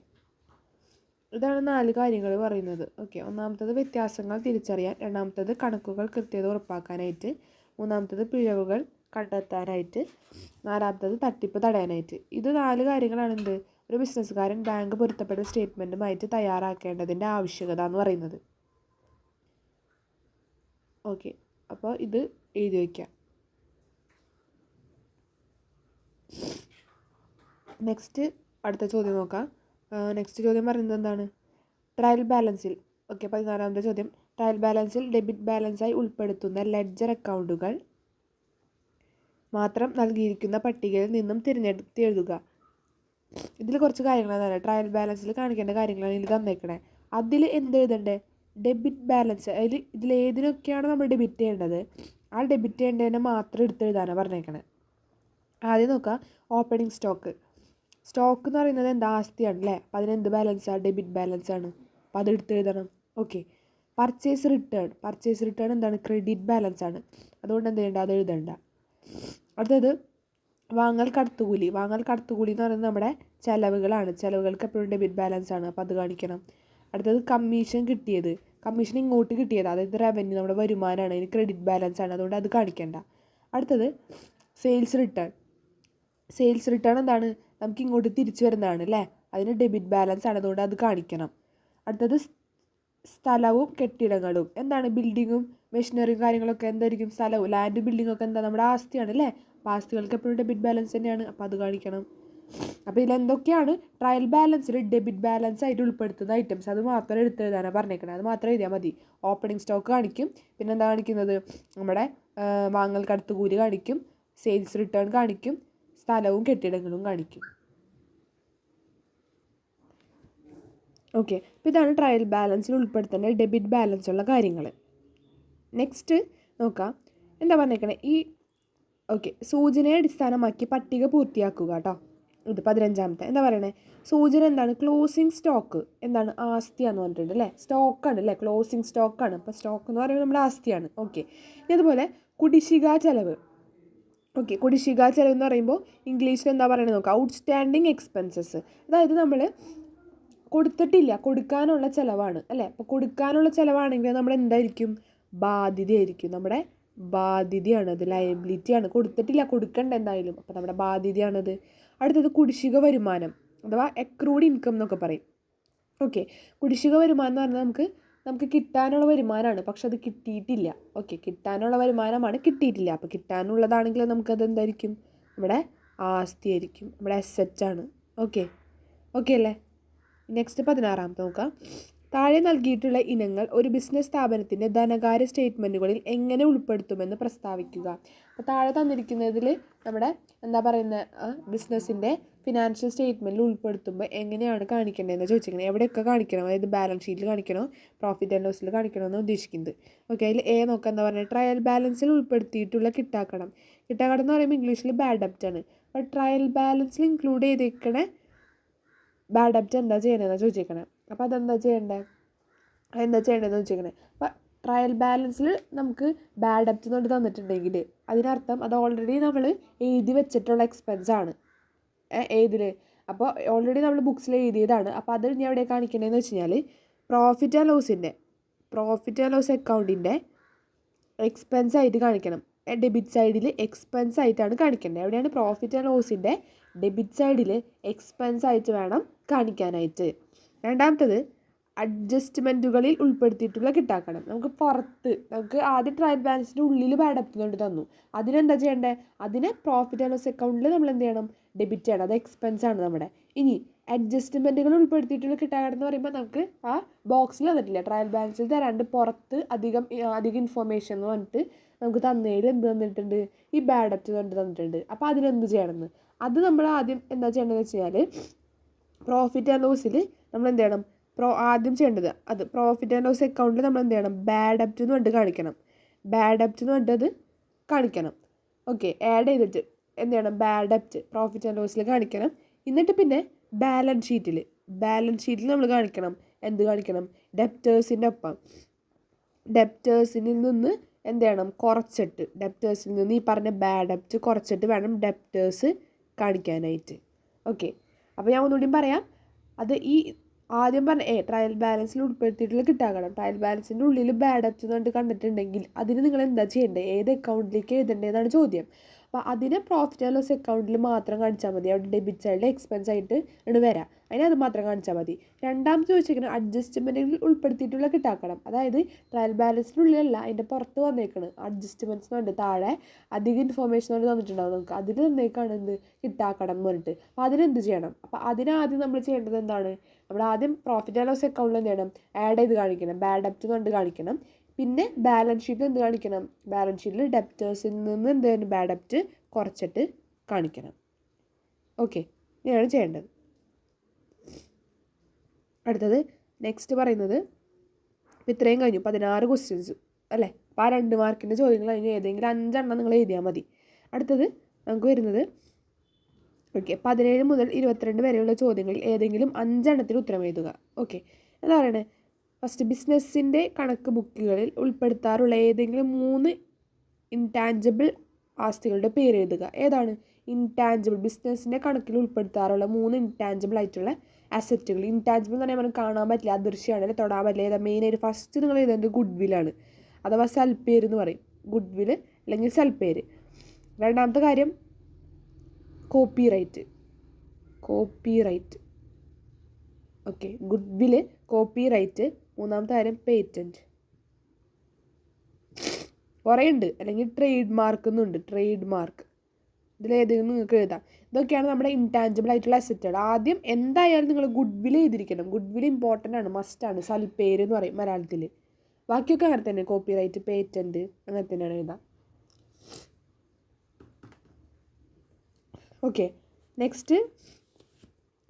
Speaker 1: ഇതാണ് 4 കാര്യങ്ങൾ പറയുന്നത്. ഓക്കെ, ഒന്നാമത്തത് വ്യത്യാസങ്ങൾ തിരിച്ചറിയാൻ, രണ്ടാമത്തത് കണക്കുകൾ കൃത്യത ഉറപ്പാക്കാനായിട്ട്, മൂന്നാമത്തത് പിഴവുകൾ കണ്ടെത്താനായിട്ട്, നാലാമത്തത് തട്ടിപ്പ് തടയാനായിട്ട്. ഇത് 4 കാര്യങ്ങളാണ് ഒരു ബിസിനസ്സുകാരൻ ബാങ്ക് പൊരുത്തപ്പെട്ട സ്റ്റേറ്റ്മെൻറ്റുമായിട്ട് തയ്യാറാക്കേണ്ടതിൻ്റെ ആവശ്യകത എന്ന് പറയുന്നത്. ഓക്കെ, അപ്പോൾ ഇത് എഴുതി വയ്ക്കാം. നെക്സ്റ്റ് അടുത്ത ചോദ്യം നോക്കാം. നെക്സ്റ്റ് ചോദ്യം പറയുന്നത് എന്താണ്? ട്രയൽ ബാലൻസിൽ. ഓക്കെ, 14ാമത്തെ ചോദ്യം. ട്രയൽ ബാലൻസിൽ ഡെബിറ്റ് ബാലൻസായി ഉൾപ്പെടുത്തുന്ന ലെഡ്ജർ അക്കൗണ്ടുകൾ മാത്രം നൽകിയിരിക്കുന്ന പട്ടികയിൽ നിന്നും തിരഞ്ഞെടുത്ത് എഴുതുക. ഇതിൽ കുറച്ച് കാര്യങ്ങളാണ് ട്രയൽ ബാലൻസിൽ കാണിക്കേണ്ട കാര്യങ്ങളാണ് ഇതിൽ തന്നേക്കണേ. അതിൽ എന്ത് എഴുതണ്ടേ? Debit balance. ഇതിലേതിനൊക്കെയാണ് നമ്മൾ ഡെബിറ്റ് ചെയ്യേണ്ടത്, ആ ഡെബിറ്റ് ചെയ്യേണ്ടതിനെ മാത്രം എടുത്ത് എഴുതാനാണ് പറഞ്ഞേക്കണേ. ആദ്യം നോക്കാം, ഓപ്പണിംഗ് സ്റ്റോക്ക് എന്ന് പറയുന്നത് എന്താ? ആസ്തിയാണ് അല്ലേ. അപ്പോൾ അതിനെന്ത് ബാലൻസാണ്? ഡെബിറ്റ് ബാലൻസാണ്. അപ്പോൾ അത് എടുത്ത് എഴുതണം. ഓക്കെ, പർച്ചേസ് റിട്ടേൺ എന്താണ്? ക്രെഡിറ്റ് ബാലൻസാണ്. അതുകൊണ്ട് എന്ത് ചെയ്യേണ്ട? അത് എഴുതണ്ട. അടുത്തത് വാങ്ങൽ കടത്തുകൂലി എന്ന് പറയുന്നത് നമ്മുടെ ചിലവുകളാണ്. ചിലവുകൾക്ക് എപ്പോഴും ഡെബിറ്റ് ബാലൻസാണ്, അപ്പോൾ അത് കാണിക്കണം. അടുത്തത് കമ്മീഷൻ കിട്ടിയത്. കമ്മീഷൻ ഇങ്ങോട്ട് കിട്ടിയത്, അതായത് റവന്യൂ നമ്മുടെ വരുമാനമാണ്, അതിന് ക്രെഡിറ്റ് ബാലൻസ് ആണ്, അതുകൊണ്ട് അത് കാണിക്കേണ്ട. അടുത്തത് സെയിൽസ് റിട്ടേൺ. സെയിൽസ് റിട്ടേൺ എന്താണ്? നമുക്ക് ഇങ്ങോട്ട് തിരിച്ചു വരുന്നതാണ് അല്ലേ, അതിന് ഡെബിറ്റ് ബാലൻസ് ആണ്, അതുകൊണ്ട് അത് കാണിക്കണം. അടുത്തത് സ്ഥലവും കെട്ടിടങ്ങളും. എന്താണ്? ബിൽഡിങ്ങും മെഷീനറിയും കാര്യങ്ങളൊക്കെ എന്തായിരിക്കും? സ്ഥലവും ലാൻഡ് ബിൽഡിങ്ങൊക്കെ എന്താ നമ്മുടെ ആസ്തിയാണ് അല്ലേ, അപ്പോൾ ആസ്തികൾക്ക് എപ്പോഴും ഡെബിറ്റ് ബാലൻസ് തന്നെയാണ്, അപ്പോൾ അത് കാണിക്കണം. അപ്പോൾ ഇതിലെന്തൊക്കെയാണ് ട്രയൽ ബാലൻസിൽ ഡെബിറ്റ് ബാലൻസ് ആയിട്ട് ഉൾപ്പെടുത്തുന്ന ഐറ്റംസ്, അത് മാത്രം എഴുതാനാണ് പറഞ്ഞേക്കുന്നത്, അത് മാത്രം എഴുതിയാൽ മതി. ഓപ്പണിംഗ് സ്റ്റോക്ക് കാണിക്കും, പിന്നെ എന്താ കാണിക്കുന്നത്? നമ്മുടെ വാങ്ങൽ കടത്ത് കൂലി കാണിക്കും, സെയിൽസ് റിട്ടേൺ കാണിക്കും, സ്ഥലവും കെട്ടിടങ്ങളും കാണിക്കും. ഓക്കെ, അപ്പോൾ ഇതാണ് ട്രയൽ ബാലൻസിൽ ഉൾപ്പെടുത്തേണ്ട ഡെബിറ്റ് ബാലൻസ് ഉള്ള കാര്യങ്ങൾ. നെക്സ്റ്റ് നോക്കാം, എന്താ പറഞ്ഞേക്കണേ? സൂചനയെ അടിസ്ഥാനമാക്കി പട്ടിക പൂർത്തിയാക്കുക കേട്ടോ. ഇത് 15ാമത്തെ എന്താ പറയണേ? സൂചന എന്താണ്? ക്ലോസിങ് സ്റ്റോക്ക് എന്താണ്? ആസ്തിയാന്ന് പറഞ്ഞിട്ടുണ്ട് അല്ലേ, സ്റ്റോക്കാണ് അല്ലേ, ക്ലോസിങ് സ്റ്റോക്കാണ്. അപ്പോൾ സ്റ്റോക്ക് എന്ന് പറയുന്നത് നമ്മുടെ ആസ്തിയാണ്. ഓക്കെ, അതുപോലെ കുടിശ്ശിക ചെലവ്. ഓക്കെ, കുടിശ്ശിക ചെലവ് എന്ന് പറയുമ്പോൾ ഇംഗ്ലീഷിൽ എന്താ പറയുന്നത് നോക്കാം? Outstanding expenses. അതായത് നമ്മൾ കൊടുത്തിട്ടില്ല, കൊടുക്കാനുള്ള ചിലവാണ് അല്ലേ. അപ്പോൾ കൊടുക്കാനുള്ള ചിലവാണെങ്കിൽ നമ്മൾ എന്തായിരിക്കും? ബാധ്യതയായിരിക്കും, നമ്മുടെ ബാധ്യതയാണത്, ലയബിലിറ്റിയാണ്. കൊടുത്തിട്ടില്ല, കൊടുക്കണ്ട എന്തായാലും, അപ്പോൾ നമ്മുടെ ബാധ്യതയാണത്. അടുത്തത് കുടിശ്ശിക വരുമാനം അഥവാ എക്രൂഡ് ഇൻകം എന്നൊക്കെ പറയും. ഓക്കെ, കുടിശ്ശിക വരുമാനം എന്ന് പറഞ്ഞാൽ നമുക്ക് കിട്ടാനുള്ള വരുമാനമാണ്, പക്ഷെ അത് കിട്ടിയിട്ടില്ല. ഓക്കെ, കിട്ടാനുള്ള വരുമാനമാണ്, കിട്ടിയിട്ടില്ല. അപ്പോൾ കിട്ടാനുള്ളതാണെങ്കിൽ നമുക്കത് എന്തായിരിക്കും? നമ്മുടെ ആസ്തിയായിരിക്കും, നമ്മുടെ അസറ്റാണ്. ഓക്കെ അല്ലേ. നെക്സ്റ്റ് 16ാമത്തെ നോക്കാം. താഴെ നൽകിയിട്ടുള്ള ഇനങ്ങൾ ഒരു ബിസിനസ് സ്ഥാപനത്തിൻ്റെ ധനകാര്യ സ്റ്റേറ്റ്മെൻറ്റുകളിൽ എങ്ങനെ ഉൾപ്പെടുത്തുമെന്ന് പ്രസ്താവിക്കുക. അപ്പോൾ താഴെ തന്നിരിക്കുന്നതിൽ നമ്മുടെ എന്താ പറയുന്നത്, ബിസിനസ്സിൻ്റെ ഫിനാൻഷ്യൽ സ്റ്റേറ്റ്മെൻറ്റിൽ ഉൾപ്പെടുത്തുമ്പോൾ എങ്ങനെയാണ് കാണിക്കേണ്ടതെന്ന് ചോദിച്ചിരിക്കുന്നത്. എവിടെയൊക്കെ കാണിക്കണം, അതായത് ബാലൻസ് ഷീറ്റിൽ കാണിക്കണോ, പ്രോഫിറ്റ് ആൻഡ് ലോസിൽ കാണിക്കണമെന്ന് ഉദ്ദേശിക്കുന്നത്. ഓക്കെ, അതിൽ നോക്കാം എന്താ പറയുക? ട്രയൽ ബാലൻസിൽ ഉൾപ്പെടുത്തിയിട്ടുള്ള കിട്ടാക്കടം. കിട്ടാക്കടം എന്ന് പറയുമ്പോൾ ഇംഗ്ലീഷിൽ ബാഡ് ഡെപ്റ്റ് ആണ്. അപ്പോൾ ട്രയൽ ബാലൻസിൽ ഇൻക്ലൂഡ് ചെയ്തേക്കണേ ബാഡ് ഡെപ്റ്റ് എന്താ ചെയ്യണമെന്ന് ചോദിച്ചേക്കണേ. അപ്പോൾ അതെന്താ ചെയ്യേണ്ടതെന്ന് ചോദിച്ചേക്കണേ. അപ്പോൾ ട്രയൽ ബാലൻസിൽ നമുക്ക് ബാഡ് ഡെപ്റ്റ് എന്ന് തന്നിട്ടുണ്ടെങ്കിൽ അതിനർത്ഥം അത് ഓൾറെഡി നമ്മൾ എഴുതി വെച്ചിട്ടുള്ള എക്സ്പെൻസ് ആണ്. ഏതിൽ? അപ്പോൾ ഓൾറെഡി നമ്മൾ ബുക്സിൽ എഴുതിയതാണ്. അപ്പോൾ അത് ഞാൻ എവിടെ കാണിക്കണതെന്ന് വെച്ച് കഴിഞ്ഞാൽ പ്രോഫിറ്റ് ആൻഡ് ലോസ് അക്കൗണ്ടിൻ്റെ എക്സ്പെൻസ് ആയിട്ട് കാണിക്കണം. ഡെബിറ്റ് സൈഡിൽ എക്സ്പെൻസ് ആയിട്ടാണ് കാണിക്കേണ്ടത്. എവിടെയാണ്? പ്രോഫിറ്റ് ആൻഡ് ലോസിൻ്റെ ഡെബിറ്റ് സൈഡിൽ എക്സ്പെൻസ് ആയിട്ട് വേണം കാണിക്കാനായിട്ട്. രണ്ടാമത്തത് അഡ്ജസ്റ്റ്മെൻറ്റുകളിൽ ഉൾപ്പെടുത്തിയിട്ടുള്ള കിട്ടാക്കണം. നമുക്ക് ആദ്യം ട്രയൽ ബാലൻസിൻ്റെ ഉള്ളിൽ ബാഡ് ഡെപ്റ്റ് കൊണ്ട് തന്നു, അതിനെന്താ ചെയ്യേണ്ടത്? അതിനെ പ്രോഫിറ്റ് ആൻഡ് ലോസ് അക്കൗണ്ടിൽ നമ്മൾ എന്ത് ചെയ്യണം? ഡെബിറ്റ് ചെയ്യണം, അത് എക്സ്പെൻസ് ആണ് നമ്മുടെ. ഇനി അഡ്ജസ്റ്റ്മെൻറ്റുകൾ ഉൾപ്പെടുത്തിയിട്ടുള്ള കിട്ടാക്കണം എന്ന് പറയുമ്പോൾ നമുക്ക് ആ ബോക്സിൽ തന്നിട്ടില്ല, ട്രയൽ ബാലൻസിൽ തരാണ്ട് പുറത്ത് അധികം ഇൻഫോർമേഷൻ എന്ന് പറഞ്ഞിട്ട് നമുക്ക് തന്നതിൽ എന്ത് തന്നിട്ടുണ്ട്? ഈ ബാഡ് ഡെപ്റ്റ് കൊണ്ട് തന്നിട്ടുണ്ട്. അപ്പോൾ അതിനെന്ത് ചെയ്യണമെന്ന്, അത് നമ്മൾ ആദ്യം എന്താ ചെയ്യേണ്ടതെന്ന് വെച്ച് കഴിഞ്ഞാൽ പ്രോഫിറ്റ് ആൻഡ് ലോസിൽ നമ്മൾ എന്ത് ചെയ്യണം? ആദ്യം ചെയ്യേണ്ടത് അത് പ്രോഫിറ്റ് ആൻഡ് ലോസ് അക്കൗണ്ടിൽ നമ്മൾ എന്ത് ചെയ്യണം? ബാഡ് ഡെപ്റ്റ് എന്ന് പറഞ്ഞിട്ട് കാണിക്കണം. ബാഡ് ഡെപ്റ്റ് എന്ന് പറഞ്ഞിട്ട് അത് കാണിക്കണം. ഓക്കെ, ആഡ് ചെയ്തിട്ട് എന്ത് ചെയ്യണം? ബാഡ് ഡെപ്റ്റ് പ്രോഫിറ്റ് ആൻഡ് ലോസിൽ കാണിക്കണം. എന്നിട്ട് പിന്നെ ബാലൻസ് ഷീറ്റിൽ നമ്മൾ കാണിക്കണം. എന്ത് കാണിക്കണം? ഡെപ്റ്റേഴ്സിൻ്റെ ഒപ്പം ഡെപ്റ്റേഴ്സിൽ നിന്ന് എന്ത് ചെയ്യണം? ഡെപ്റ്റേഴ്സിൽ നിന്ന് ഈ പറഞ്ഞ ബാഡ് ഡെപ്റ്റ് കുറച്ചിട്ട് വേണം ഡെപ്റ്റേഴ്സ് കാണിക്കാനായിട്ട്. ഓക്കെ, അപ്പോൾ ഞാൻ ഒന്നുകൂടി പറയാം. അത് ഈ ആദ്യം പറഞ്ഞ ട്രയൽ ബാലൻസിൽ ഉൾപ്പെടുത്തിയിട്ടുള്ള കിട്ടാക്കണം. ട്രയൽ ബാലൻസിൻ്റെ ഉള്ളിൽ ബാഡ് ഡെപ്റ്റ് എന്ന് പറഞ്ഞിട്ട് കണ്ടിട്ടുണ്ടെങ്കിൽ അതിന് നിങ്ങൾ എന്താ ചെയ്യേണ്ടത്? ഏത് അക്കൗണ്ടിലേക്ക് എഴുതേണ്ടതെന്നാണ് ചോദ്യം. അപ്പോൾ അതിനെ പ്രോഫിറ്റ് ആൻഡ് ലോസ് അക്കൗണ്ടിൽ മാത്രം കാണിച്ചാൽ മതി. അവിടെ ഡെബിറ്റ് സൈഡിൽ എക്സ്പെൻസ് ആയിട്ട് വരാം, അതിനെ അത് മാത്രം കാണിച്ചാൽ മതി. രണ്ടാമത് ചോദിച്ചിരിക്കുന്നത് അഡ്ജസ്റ്റ്മെൻറ്റുകളിൽ ഉൾപ്പെടുത്തിയിട്ടുള്ള കിട്ടാക്കണം. അതായത് ട്രയൽ ബാലൻസിനുള്ളിലല്ല, അതിൻ്റെ പുറത്ത് വന്നേക്കണം അഡ്ജസ്റ്റ്മെൻറ്റ്സ് എന്ന് പറഞ്ഞിട്ട് താഴെ അധികം ഇൻഫോർമേഷൻ കൊണ്ട് തന്നിട്ടുണ്ടാവും നമുക്ക്. അതിൽ തന്നേക്കാണ് എന്ത്? കിട്ടാക്കണം എന്ന് പറഞ്ഞിട്ട്. അപ്പോൾ അതിനെന്ത് ചെയ്യണം? അപ്പോൾ അതിനാദ്യം നമ്മൾ ചെയ്യേണ്ടത് എന്താണ്? നമ്മൾ ആദ്യം പ്രോഫിറ്റ് ആൻഡ് ലോസ് അക്കൗണ്ടിൽ എന്ത് ചെയ്യണം? ആഡ് ചെയ്ത് കാണിക്കണം, ബാഡ് ഡെപ്റ്റ് എന്ന് പറഞ്ഞിട്ട് കാണിക്കണം. പിന്നെ ബാലൻസ് ഷീറ്റിൽ എന്ത് കാണിക്കണം? ബാലൻസ് ഷീറ്റിൽ ഡെപ്റ്റേഴ്സിൽ നിന്ന് എന്ത് ചെയ്യണം? ബാഡ് ഡെപ്റ്റ് കുറച്ചിട്ട് കാണിക്കണം. ഓക്കെ, ഇങ്ങനെയാണ് ചെയ്യേണ്ടത്. അടുത്തത് നെക്സ്റ്റ് പറയുന്നത് ഇത്രയും കഴിഞ്ഞു, 16 ക്വസ്റ്റ്യൻസ് അല്ലേ. അപ്പോൾ ആ 2 മാർക്കിൻ്റെ ചോദ്യങ്ങൾ കഴിഞ്ഞ് ഏതെങ്കിലും 5 എണ്ണം നിങ്ങൾ എഴുതിയാൽ മതി. അടുത്തത് നമുക്ക് വരുന്നത് 17 മുതൽ 22 വരെയുള്ള ചോദ്യങ്ങളിൽ ഏതെങ്കിലും 5 എണ്ണത്തിന് ഉത്തരം എഴുതുക. ഓക്കെ, എന്താ പറയണേ? ഫസ്റ്റ്, ബിസിനസ്സിൻ്റെ കണക്ക് ബുക്കുകളിൽ ഉൾപ്പെടുത്താറുള്ള ഏതെങ്കിലും 3 ഇൻടാഞ്ചിബിൾ ആസ്തികളുടെ പേര് എഴുതുക. ഏതാണ് ഇൻടാഞ്ചിബിൾ? ബിസിനസ്സിൻ്റെ കണക്കിൽ ഉൾപ്പെടുത്താറുള്ള 3 ഇൻടാഞ്ചിബിൾ ആയിട്ടുള്ള അസറ്റുകൾ. ഇൻടാഞ്ചിബിൾ എന്ന് പറഞ്ഞാൽ നമുക്ക് കാണാൻ പറ്റില്ല, അദൃശ്യമാണ്, അല്ലെങ്കിൽ തൊടാൻ പറ്റില്ല. ഏതാ മെയിനായിട്ട് ഫസ്റ്റ് നിങ്ങൾ എഴുതേണ്ടത് ഗുഡ് വില്ലാണ്, അഥവാ സൽപ്പേര് എന്ന് പറയും. ഗുഡ് വില് അല്ലെങ്കിൽ സൽപ്പേര്. രണ്ടാമത്തെ കാര്യം copyright. Okay, goodwill, copyright. മൂന്നാമത്തെ കാര്യം പേറ്റൻറ്റ്. കുറേ ഉണ്ട്, അല്ലെങ്കിൽ ട്രേഡ് മാർക്ക് എന്നുണ്ട്, ട്രേഡ് മാർക്ക്. ഇതിലേതെങ്കിലും നിങ്ങൾക്ക് എഴുതാം. ഇതൊക്കെയാണ് നമ്മുടെ ഇൻടാഞ്ചിബിൾ ആയിട്ടുള്ള അസറ്റുകൾ. ആദ്യം എന്തായാലും നിങ്ങൾ ഗുഡ് വിൽ എഴുതിയിരിക്കണം. ഗുഡ് വിൽ ഇമ്പോർട്ടൻ്റ് ആണ്, മസ്റ്റാണ്. സൽപ്പേര് എന്ന് പറയും മലയാളത്തിൽ. ബാക്കിയൊക്കെ അങ്ങനെ തന്നെ, കോപ്പിറൈറ്റ്, പേറ്റൻറ്റ് അങ്ങനെ തന്നെയാണ് എഴുതാം. ഓക്കെ, നെക്സ്റ്റ്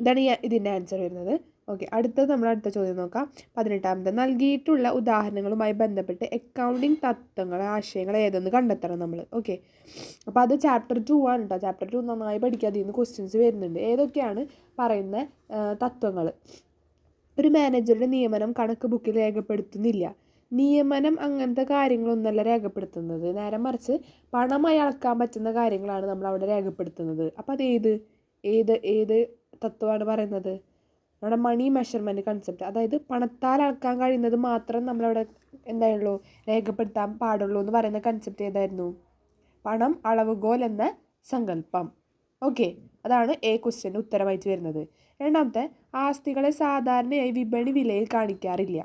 Speaker 1: ഇതാണ് ഇതിൻ്റെ ആൻസർ വരുന്നത്. ഓക്കെ, അടുത്ത ചോദ്യം നോക്കാം. 18ാമത്തെ, നൽകിയിട്ടുള്ള ഉദാഹരണങ്ങളുമായി ബന്ധപ്പെട്ട് അക്കൗണ്ടിങ് തത്വങ്ങൾ, ആശയങ്ങൾ ഏതെന്ന് കണ്ടെത്തണം നമ്മൾ. ഓക്കെ, അപ്പോൾ അത് ചാപ്റ്റർ 2 ആണ് കേട്ടോ. ചാപ്റ്റർ 2 നന്നായി പഠിക്കുക, അതിൽ നിന്ന് ക്വസ്റ്റ്യൻസ് വരുന്നുണ്ട്. ഏതൊക്കെയാണ് പറയുന്ന തത്വങ്ങൾ? ഒരു മാനേജറുടെ നിയമനം കണക്ക് ബുക്കിൽ രേഖപ്പെടുത്തുന്നില്ല. നിയമനം അങ്ങനത്തെ കാര്യങ്ങളൊന്നല്ല രേഖപ്പെടുത്തുന്നത്, നേരെ മറിച്ച് പണമായി അളക്കാൻ പറ്റുന്ന കാര്യങ്ങളാണ് നമ്മൾ അവിടെ രേഖപ്പെടുത്തുന്നത്. അപ്പോൾ അത് ഏത് തത്വമാണ് പറയുന്നത്? നമ്മുടെ മണി മെഷർമെൻറ്റ് കൺസെപ്റ്റ്. അതായത് പണത്താൽ അളക്കാൻ കഴിയുന്നത് മാത്രം നമ്മളവിടെ എന്തായുള്ളൂ, രേഖപ്പെടുത്താൻ പാടുള്ളൂ എന്ന് പറയുന്ന കൺസെപ്റ്റ് ഏതായിരുന്നു? പണം അളവുകോൽ എന്ന സങ്കല്പം. ഓക്കെ, അതാണ് ക്വസ്റ്റ്യൻ്റെ ഉത്തരമായിട്ട് വരുന്നത്. രണ്ടാമത്തെ, ആസ്തികളെ സാധാരണയായി വിപണി വിലയിൽ കാണിക്കാറില്ല.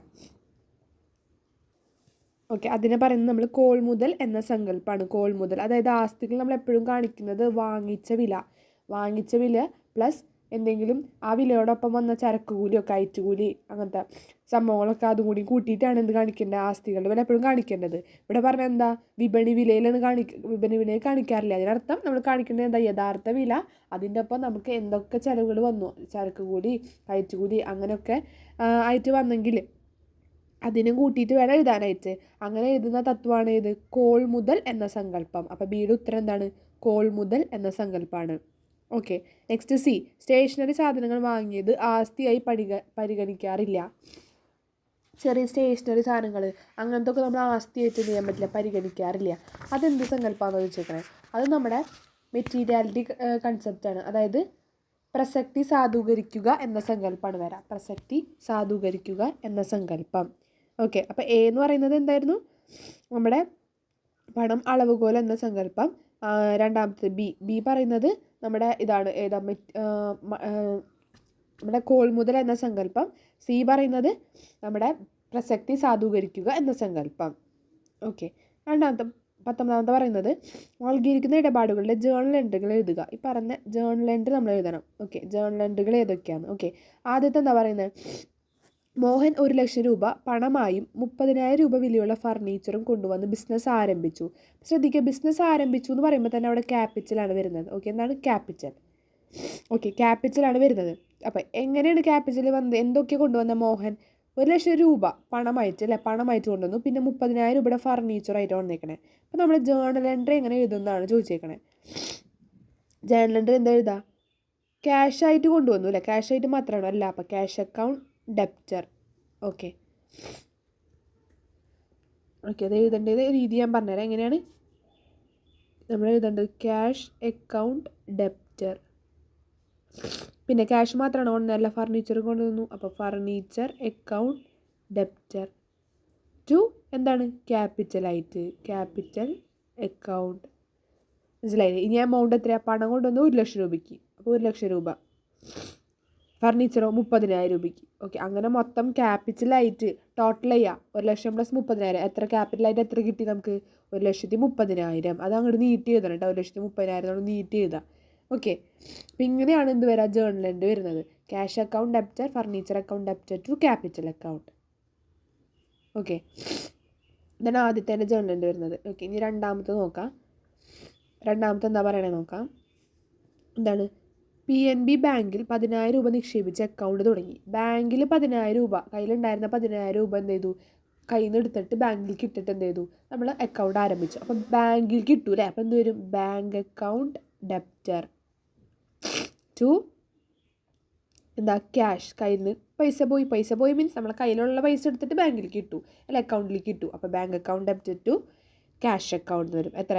Speaker 1: ഓക്കെ, അതിനെ പറയുന്നത് നമ്മൾ കോൾമുതൽ എന്ന സങ്കല്പമാണ്. കോൾമുതൽ, അതായത് ആസ്തികൾ നമ്മൾ എപ്പോഴും കാണിക്കുന്നത് വാങ്ങിച്ച വില പ്ലസ് എന്തെങ്കിലും ആ വിലയോടൊപ്പം വന്ന ചരക്ക് കൂലിയോ കയറ്റുകൂലി അങ്ങനത്തെ സംഭവങ്ങളൊക്കെ അതും കൂടി കൂട്ടിയിട്ടാണ് എന്ത് കാണിക്കേണ്ടത്? ആസ്തികളുടെ വില എപ്പോഴും കാണിക്കേണ്ടത്. ഇവിടെ പറഞ്ഞാൽ എന്താ? വിപണി വിലയിൽ കാണിക്കാറില്ല. അതിനർത്ഥം നമ്മൾ കാണിക്കേണ്ടത് എന്താ? യഥാർത്ഥ വില, അതിൻ്റെ ഒപ്പം നമുക്ക് എന്തൊക്കെ ചിലവുകൾ വന്നു, ചരക്ക് കൂലി, കയറ്റുകൂലി അങ്ങനെയൊക്കെ ആയിട്ട് വന്നെങ്കിൽ അതിനും കൂട്ടിയിട്ട് വേണം എഴുതാനായിട്ട്. അങ്ങനെ എഴുതുന്ന തത്വമാണ് ഏത്? കോൾമുതൽ എന്ന സങ്കല്പം. അപ്പോൾ ബിയുടെ ഉത്തരം എന്താണ്? കോൾമുതൽ എന്ന സങ്കല്പമാണ്. ഓക്കെ, നെക്സ്റ്റ് സി, സ്റ്റേഷനറി സാധനങ്ങൾ വാങ്ങിയത് ആസ്തിയായി പരിഗണിക്കാറില്ല. ചെറിയ സ്റ്റേഷനറി സാധനങ്ങൾ അങ്ങനത്തെ ഒക്കെ നമ്മൾ ആസ്തിയായിട്ട് ചെയ്യാൻ പറ്റില്ല, പരിഗണിക്കാറില്ല. അതെന്ത് സങ്കല്പമാണെന്ന് ചോദിച്ചേക്കണേ? അത് നമ്മുടെ മെറ്റീരിയാലിറ്റി കൺസെപ്റ്റാണ്. അതായത് പ്രസക്തി സാധൂകരിക്കുക എന്ന സങ്കല്പമാണ് വരാം. പ്രസക്തി സാധൂകരിക്കുക എന്ന സങ്കല്പം. ഓക്കെ, അപ്പോൾ എന്ന് പറയുന്നത് എന്തായിരുന്നു? നമ്മുടെ പണം അളവുകോൽ എന്ന സങ്കല്പം. രണ്ടാമത്തെ ബി പറയുന്നത് നമ്മുടെ ഇതാണ്, നമ്മുടെ കോൾമുതൽ എന്ന സങ്കല്പം. സി പറയുന്നത് നമ്മുടെ പ്രസക്തി സാധൂകരിക്കുക എന്ന സങ്കല്പം. ഓക്കെ, 19ാമത്തെ പറയുന്നത് നൽകിയിരിക്കുന്ന ഇടപാടുകളുടെ ജേണൽ എൻട്രികൾ എഴുതുക. ഈ പറഞ്ഞ ജേണൽ എൻട്രി നമ്മൾ എഴുതണം. ഓക്കെ, ജേണൽ എൻട്രികൾ ഏതൊക്കെയാണ്? ഓക്കെ, ആദ്യത്തെ എന്താ പറയുന്നത്? മോഹൻ 1,00,000 രൂപ പണമായും 30,000 രൂപ വിലയുള്ള ഫർണിച്ചറും കൊണ്ടുവന്ന് ബിസിനസ് ആരംഭിച്ചു. ശ്രദ്ധിക്കുക, ബിസിനസ് ആരംഭിച്ചു എന്ന് പറയുമ്പോൾ തന്നെ അവിടെ ക്യാപിറ്റലാണ് വരുന്നത്. ഓക്കെ, എന്താണ് ക്യാപിറ്റൽ? ഓക്കെ, ക്യാപിറ്റലാണ് വരുന്നത്. അപ്പോൾ എങ്ങനെയാണ് ക്യാപിറ്റൽ വന്നത്? എന്തൊക്കെ കൊണ്ടുവന്ന മോഹൻ? 1,00,000 രൂപ പണമായിട്ട് കൊണ്ടുവന്നു. പിന്നെ 30,000 രൂപയുടെ ഫർണിച്ചറായിട്ട് വന്നേക്കണേ. അപ്പോൾ നമ്മൾ ജേണൽ എൻട്രി എങ്ങനെ എഴുതുന്നതാണ് ചോദിച്ചേക്കണേ. ജേണൽ എൻട്രി എന്താ എഴുതുക? ക്യാഷായിട്ട് കൊണ്ടുവന്നു അല്ലേ? ക്യാഷായിട്ട് മാത്രമാണോ? അല്ല. അപ്പോൾ ക്യാഷ് അക്കൗണ്ട് ഡെപ്റ്റർ. ഓക്കെ, അത് എഴുതേണ്ടത് രീതി ഞാൻ പറഞ്ഞുതരാം. എങ്ങനെയാണ് നമ്മൾ എഴുതേണ്ടത്? Cash account debtor. പിന്നെ ക്യാഷ് മാത്രമാണ് ഒന്നല്ല, ഫർണിച്ചർ കൊണ്ടുവന്നു. അപ്പോൾ ഫർണിച്ചർ അക്കൗണ്ട് ഡെപ്റ്റർ ടു എന്താണ്? Capital account. മനസ്സിലായില്ലേ? ഇനി എമൗണ്ട് എത്രയാണ്? പണം കൊണ്ടുവന്നു 1,00,000 രൂപയ്ക്ക്. അപ്പോൾ 1,00,000 രൂപ. ഫർണിച്ചറോ 30,000 രൂപയ്ക്ക്. ഓക്കെ, അങ്ങനെ മൊത്തം ക്യാപിറ്റലായിട്ട് ടോട്ടൽ ചെയ്യുക. 1,00,000 പ്ലസ് 30,000 എത്ര? ക്യാപിറ്റലായിട്ട് എത്ര കിട്ടി നമുക്ക്? 1,30,000. അത് അങ്ങോട്ട് നീട്ടി എഴുതണം കേട്ടോ. 1,30,000 നമ്മൾ നീട്ടി എഴുതാം. ഓക്കെ, അപ്പം ഇങ്ങനെയാണ് എന്ത് വരിക? ജേണൽ എൻട്രി വരുന്നത്. Cash account debtor, furniture account debtor to capital account. Okay, ഇതാണ് ആദ്യത്തെ ജേണൽ എൻട്രി വരുന്നത്. ഓക്കെ, ഇനി രണ്ടാമത്തെ നോക്കാം. രണ്ടാമത്തെ എന്താ പറയണേ നോക്കാം. എന്താണ്? PNB ബാങ്കിൽ 10,000 രൂപ നിക്ഷേപിച്ച് അക്കൗണ്ട് തുടങ്ങി. ബാങ്കിൽ 10,000 രൂപ കയ്യിലുണ്ടായിരുന്ന 10,000 രൂപ എന്ത് ചെയ്തു? കയ്യിൽ നിന്ന് എടുത്തിട്ട് ബാങ്കിലേക്ക് ഇട്ടിട്ട് എന്ത് ചെയ്തു? നമ്മൾ അക്കൗണ്ട് ആരംഭിച്ചു. അപ്പം ബാങ്കിലേക്ക് ഇട്ടു അല്ലേ? അപ്പം എന്ത് വരും? ബാങ്ക് അക്കൗണ്ട് ഡെപ്റ്റർ ടു എന്താ? ക്യാഷ്. കയ്യിൽ നിന്ന് പൈസ പോയി മീൻസ് നമ്മളെ കയ്യിലുള്ള പൈസ എടുത്തിട്ട് ബാങ്കിലേക്ക് ഇട്ടു അല്ല, അക്കൗണ്ടിലേക്ക് ഇട്ടു. അപ്പോൾ bank account debtor to cash account വരും. എത്ര?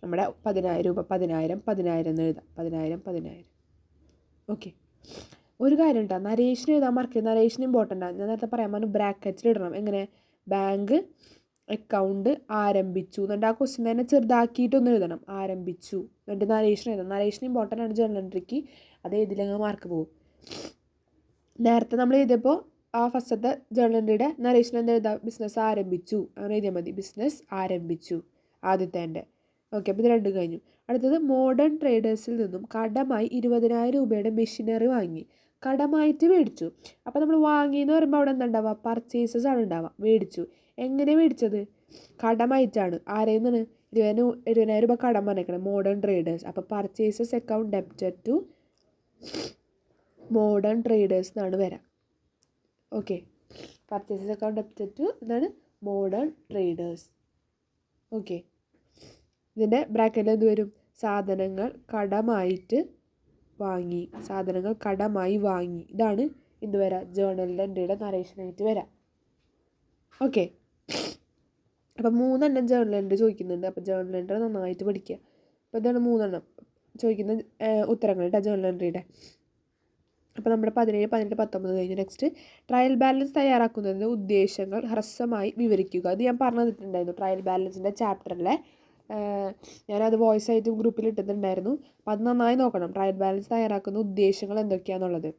Speaker 1: നമ്മുടെ 10,000 രൂപ. 10,000 എന്ന് എഴുതാം. 10,000. ഓക്കെ, ഒരു കാര്യം കേട്ടോ, നരേഷന് എഴുതാൻ മറക്കരുത്. നരേഷന് ഇമ്പോർട്ടൻ്റ് ആണ്. ഞാൻ നേരത്തെ പറയാൻ പറഞ്ഞു ബ്രാക്കറ്റിലിടണം. എങ്ങനെ? ബാങ്ക് അക്കൗണ്ട് ആരംഭിച്ചു എന്നിട്ട് ആ ക്വസ്റ്റ്യൻ തന്നെ ചെറുതാക്കിയിട്ടൊന്ന് എഴുതണം. ആരംഭിച്ചു എന്നിട്ട് നരേഷന് എഴുതണം. നരേഷന് ഇമ്പോർട്ടൻ്റ് ആണ് ജേർണൽ എൻട്രിക്ക്. അത് എഴുതില്ലെങ്കിൽ മാർക്ക് പോകും. നേരത്തെ നമ്മൾ എഴുതിയപ്പോൾ ആ ഫസ്റ്റത്തെ ജേർണൽ എൻട്രിയുടെ നരേഷന് എന്താ എഴുതാം? ബിസിനസ് ആരംഭിച്ചു അങ്ങനെ എഴുതിയാൽ മതി. ബിസിനസ് ആരംഭിച്ചു ആദ്യത്തെ എൻ്റെ. ഓക്കെ, അപ്പോൾ ഇത് രണ്ടും കഴിഞ്ഞു. അടുത്തത് മോഡേൺ ട്രേഡേഴ്സിൽ നിന്നും കടമായി 20,000 രൂപയുടെ മെഷീനറി വാങ്ങി. കടമായിട്ട് മേടിച്ചു. അപ്പോൾ നമ്മൾ വാങ്ങിയെന്ന് പറയുമ്പോൾ അവിടെ എന്താ ഉണ്ടാവുക? പർച്ചേസസ് ആണ് ഉണ്ടാവുക. മേടിച്ചു. എങ്ങനെ മേടിച്ചത്? കടമായിട്ടാണ്. ആരെയിൽ നിന്നാണ്? 20,000 രൂപ കടം പറഞ്ഞേക്കണം. Modern traders. അപ്പോൾ purchases account debited to modern traders എന്നാണ് വരാം. Okay, purchases account debited to എന്താണ്? Modern traders. ഓക്കെ, ഇതിൻ്റെ ബ്രാക്കറ്റിൽ എന്ത് വരും? സാധനങ്ങൾ കടമായിട്ട് വാങ്ങി. സാധനങ്ങൾ കടമായി വാങ്ങി. ഇതാണ് എന്ത് വരാം? ജേർണലിൻ്റെ എൻട്രിയുടെ നരേഷനായിട്ട് വരാം. ഓക്കെ, അപ്പം 3 ജേർണൽ എൻട്രി ചോദിക്കുന്നുണ്ട്. അപ്പോൾ ജേർണൽ എൻട്രി നന്നായിട്ട് പഠിക്കുക. അപ്പോൾ ഇതാണ് 3 ചോദിക്കുന്ന ഉത്തരങ്ങൾ കേട്ടോ ജേർണൽ എൻട്രിയുടെ. അപ്പോൾ നമ്മുടെ 17, 18, 19 കഴിഞ്ഞു. നെക്സ്റ്റ് ട്രയൽ ബാലൻസ് തയ്യാറാക്കുന്നതിൻ്റെ ഉദ്ദേശങ്ങൾ ഹ്രസ്വമായി വിവരിക്കുക. അത് ഞാൻ പറഞ്ഞു തന്നിട്ടുണ്ടായിരുന്നു ട്രയൽ ബാലൻസിൻ്റെ ചാപ്റ്ററിലെ. ഞാനത് വോയിസ് ആയിട്ട് ഗ്രൂപ്പിൽ ഇട്ടിട്ടുണ്ടായിരുന്നു. അപ്പോൾ അത് നന്നായി നോക്കണം. ട്രയൽ ബാലൻസ് തയ്യാറാക്കുന്ന ഉദ്ദേശങ്ങൾ എന്തൊക്കെയാണെന്നുള്ളത്.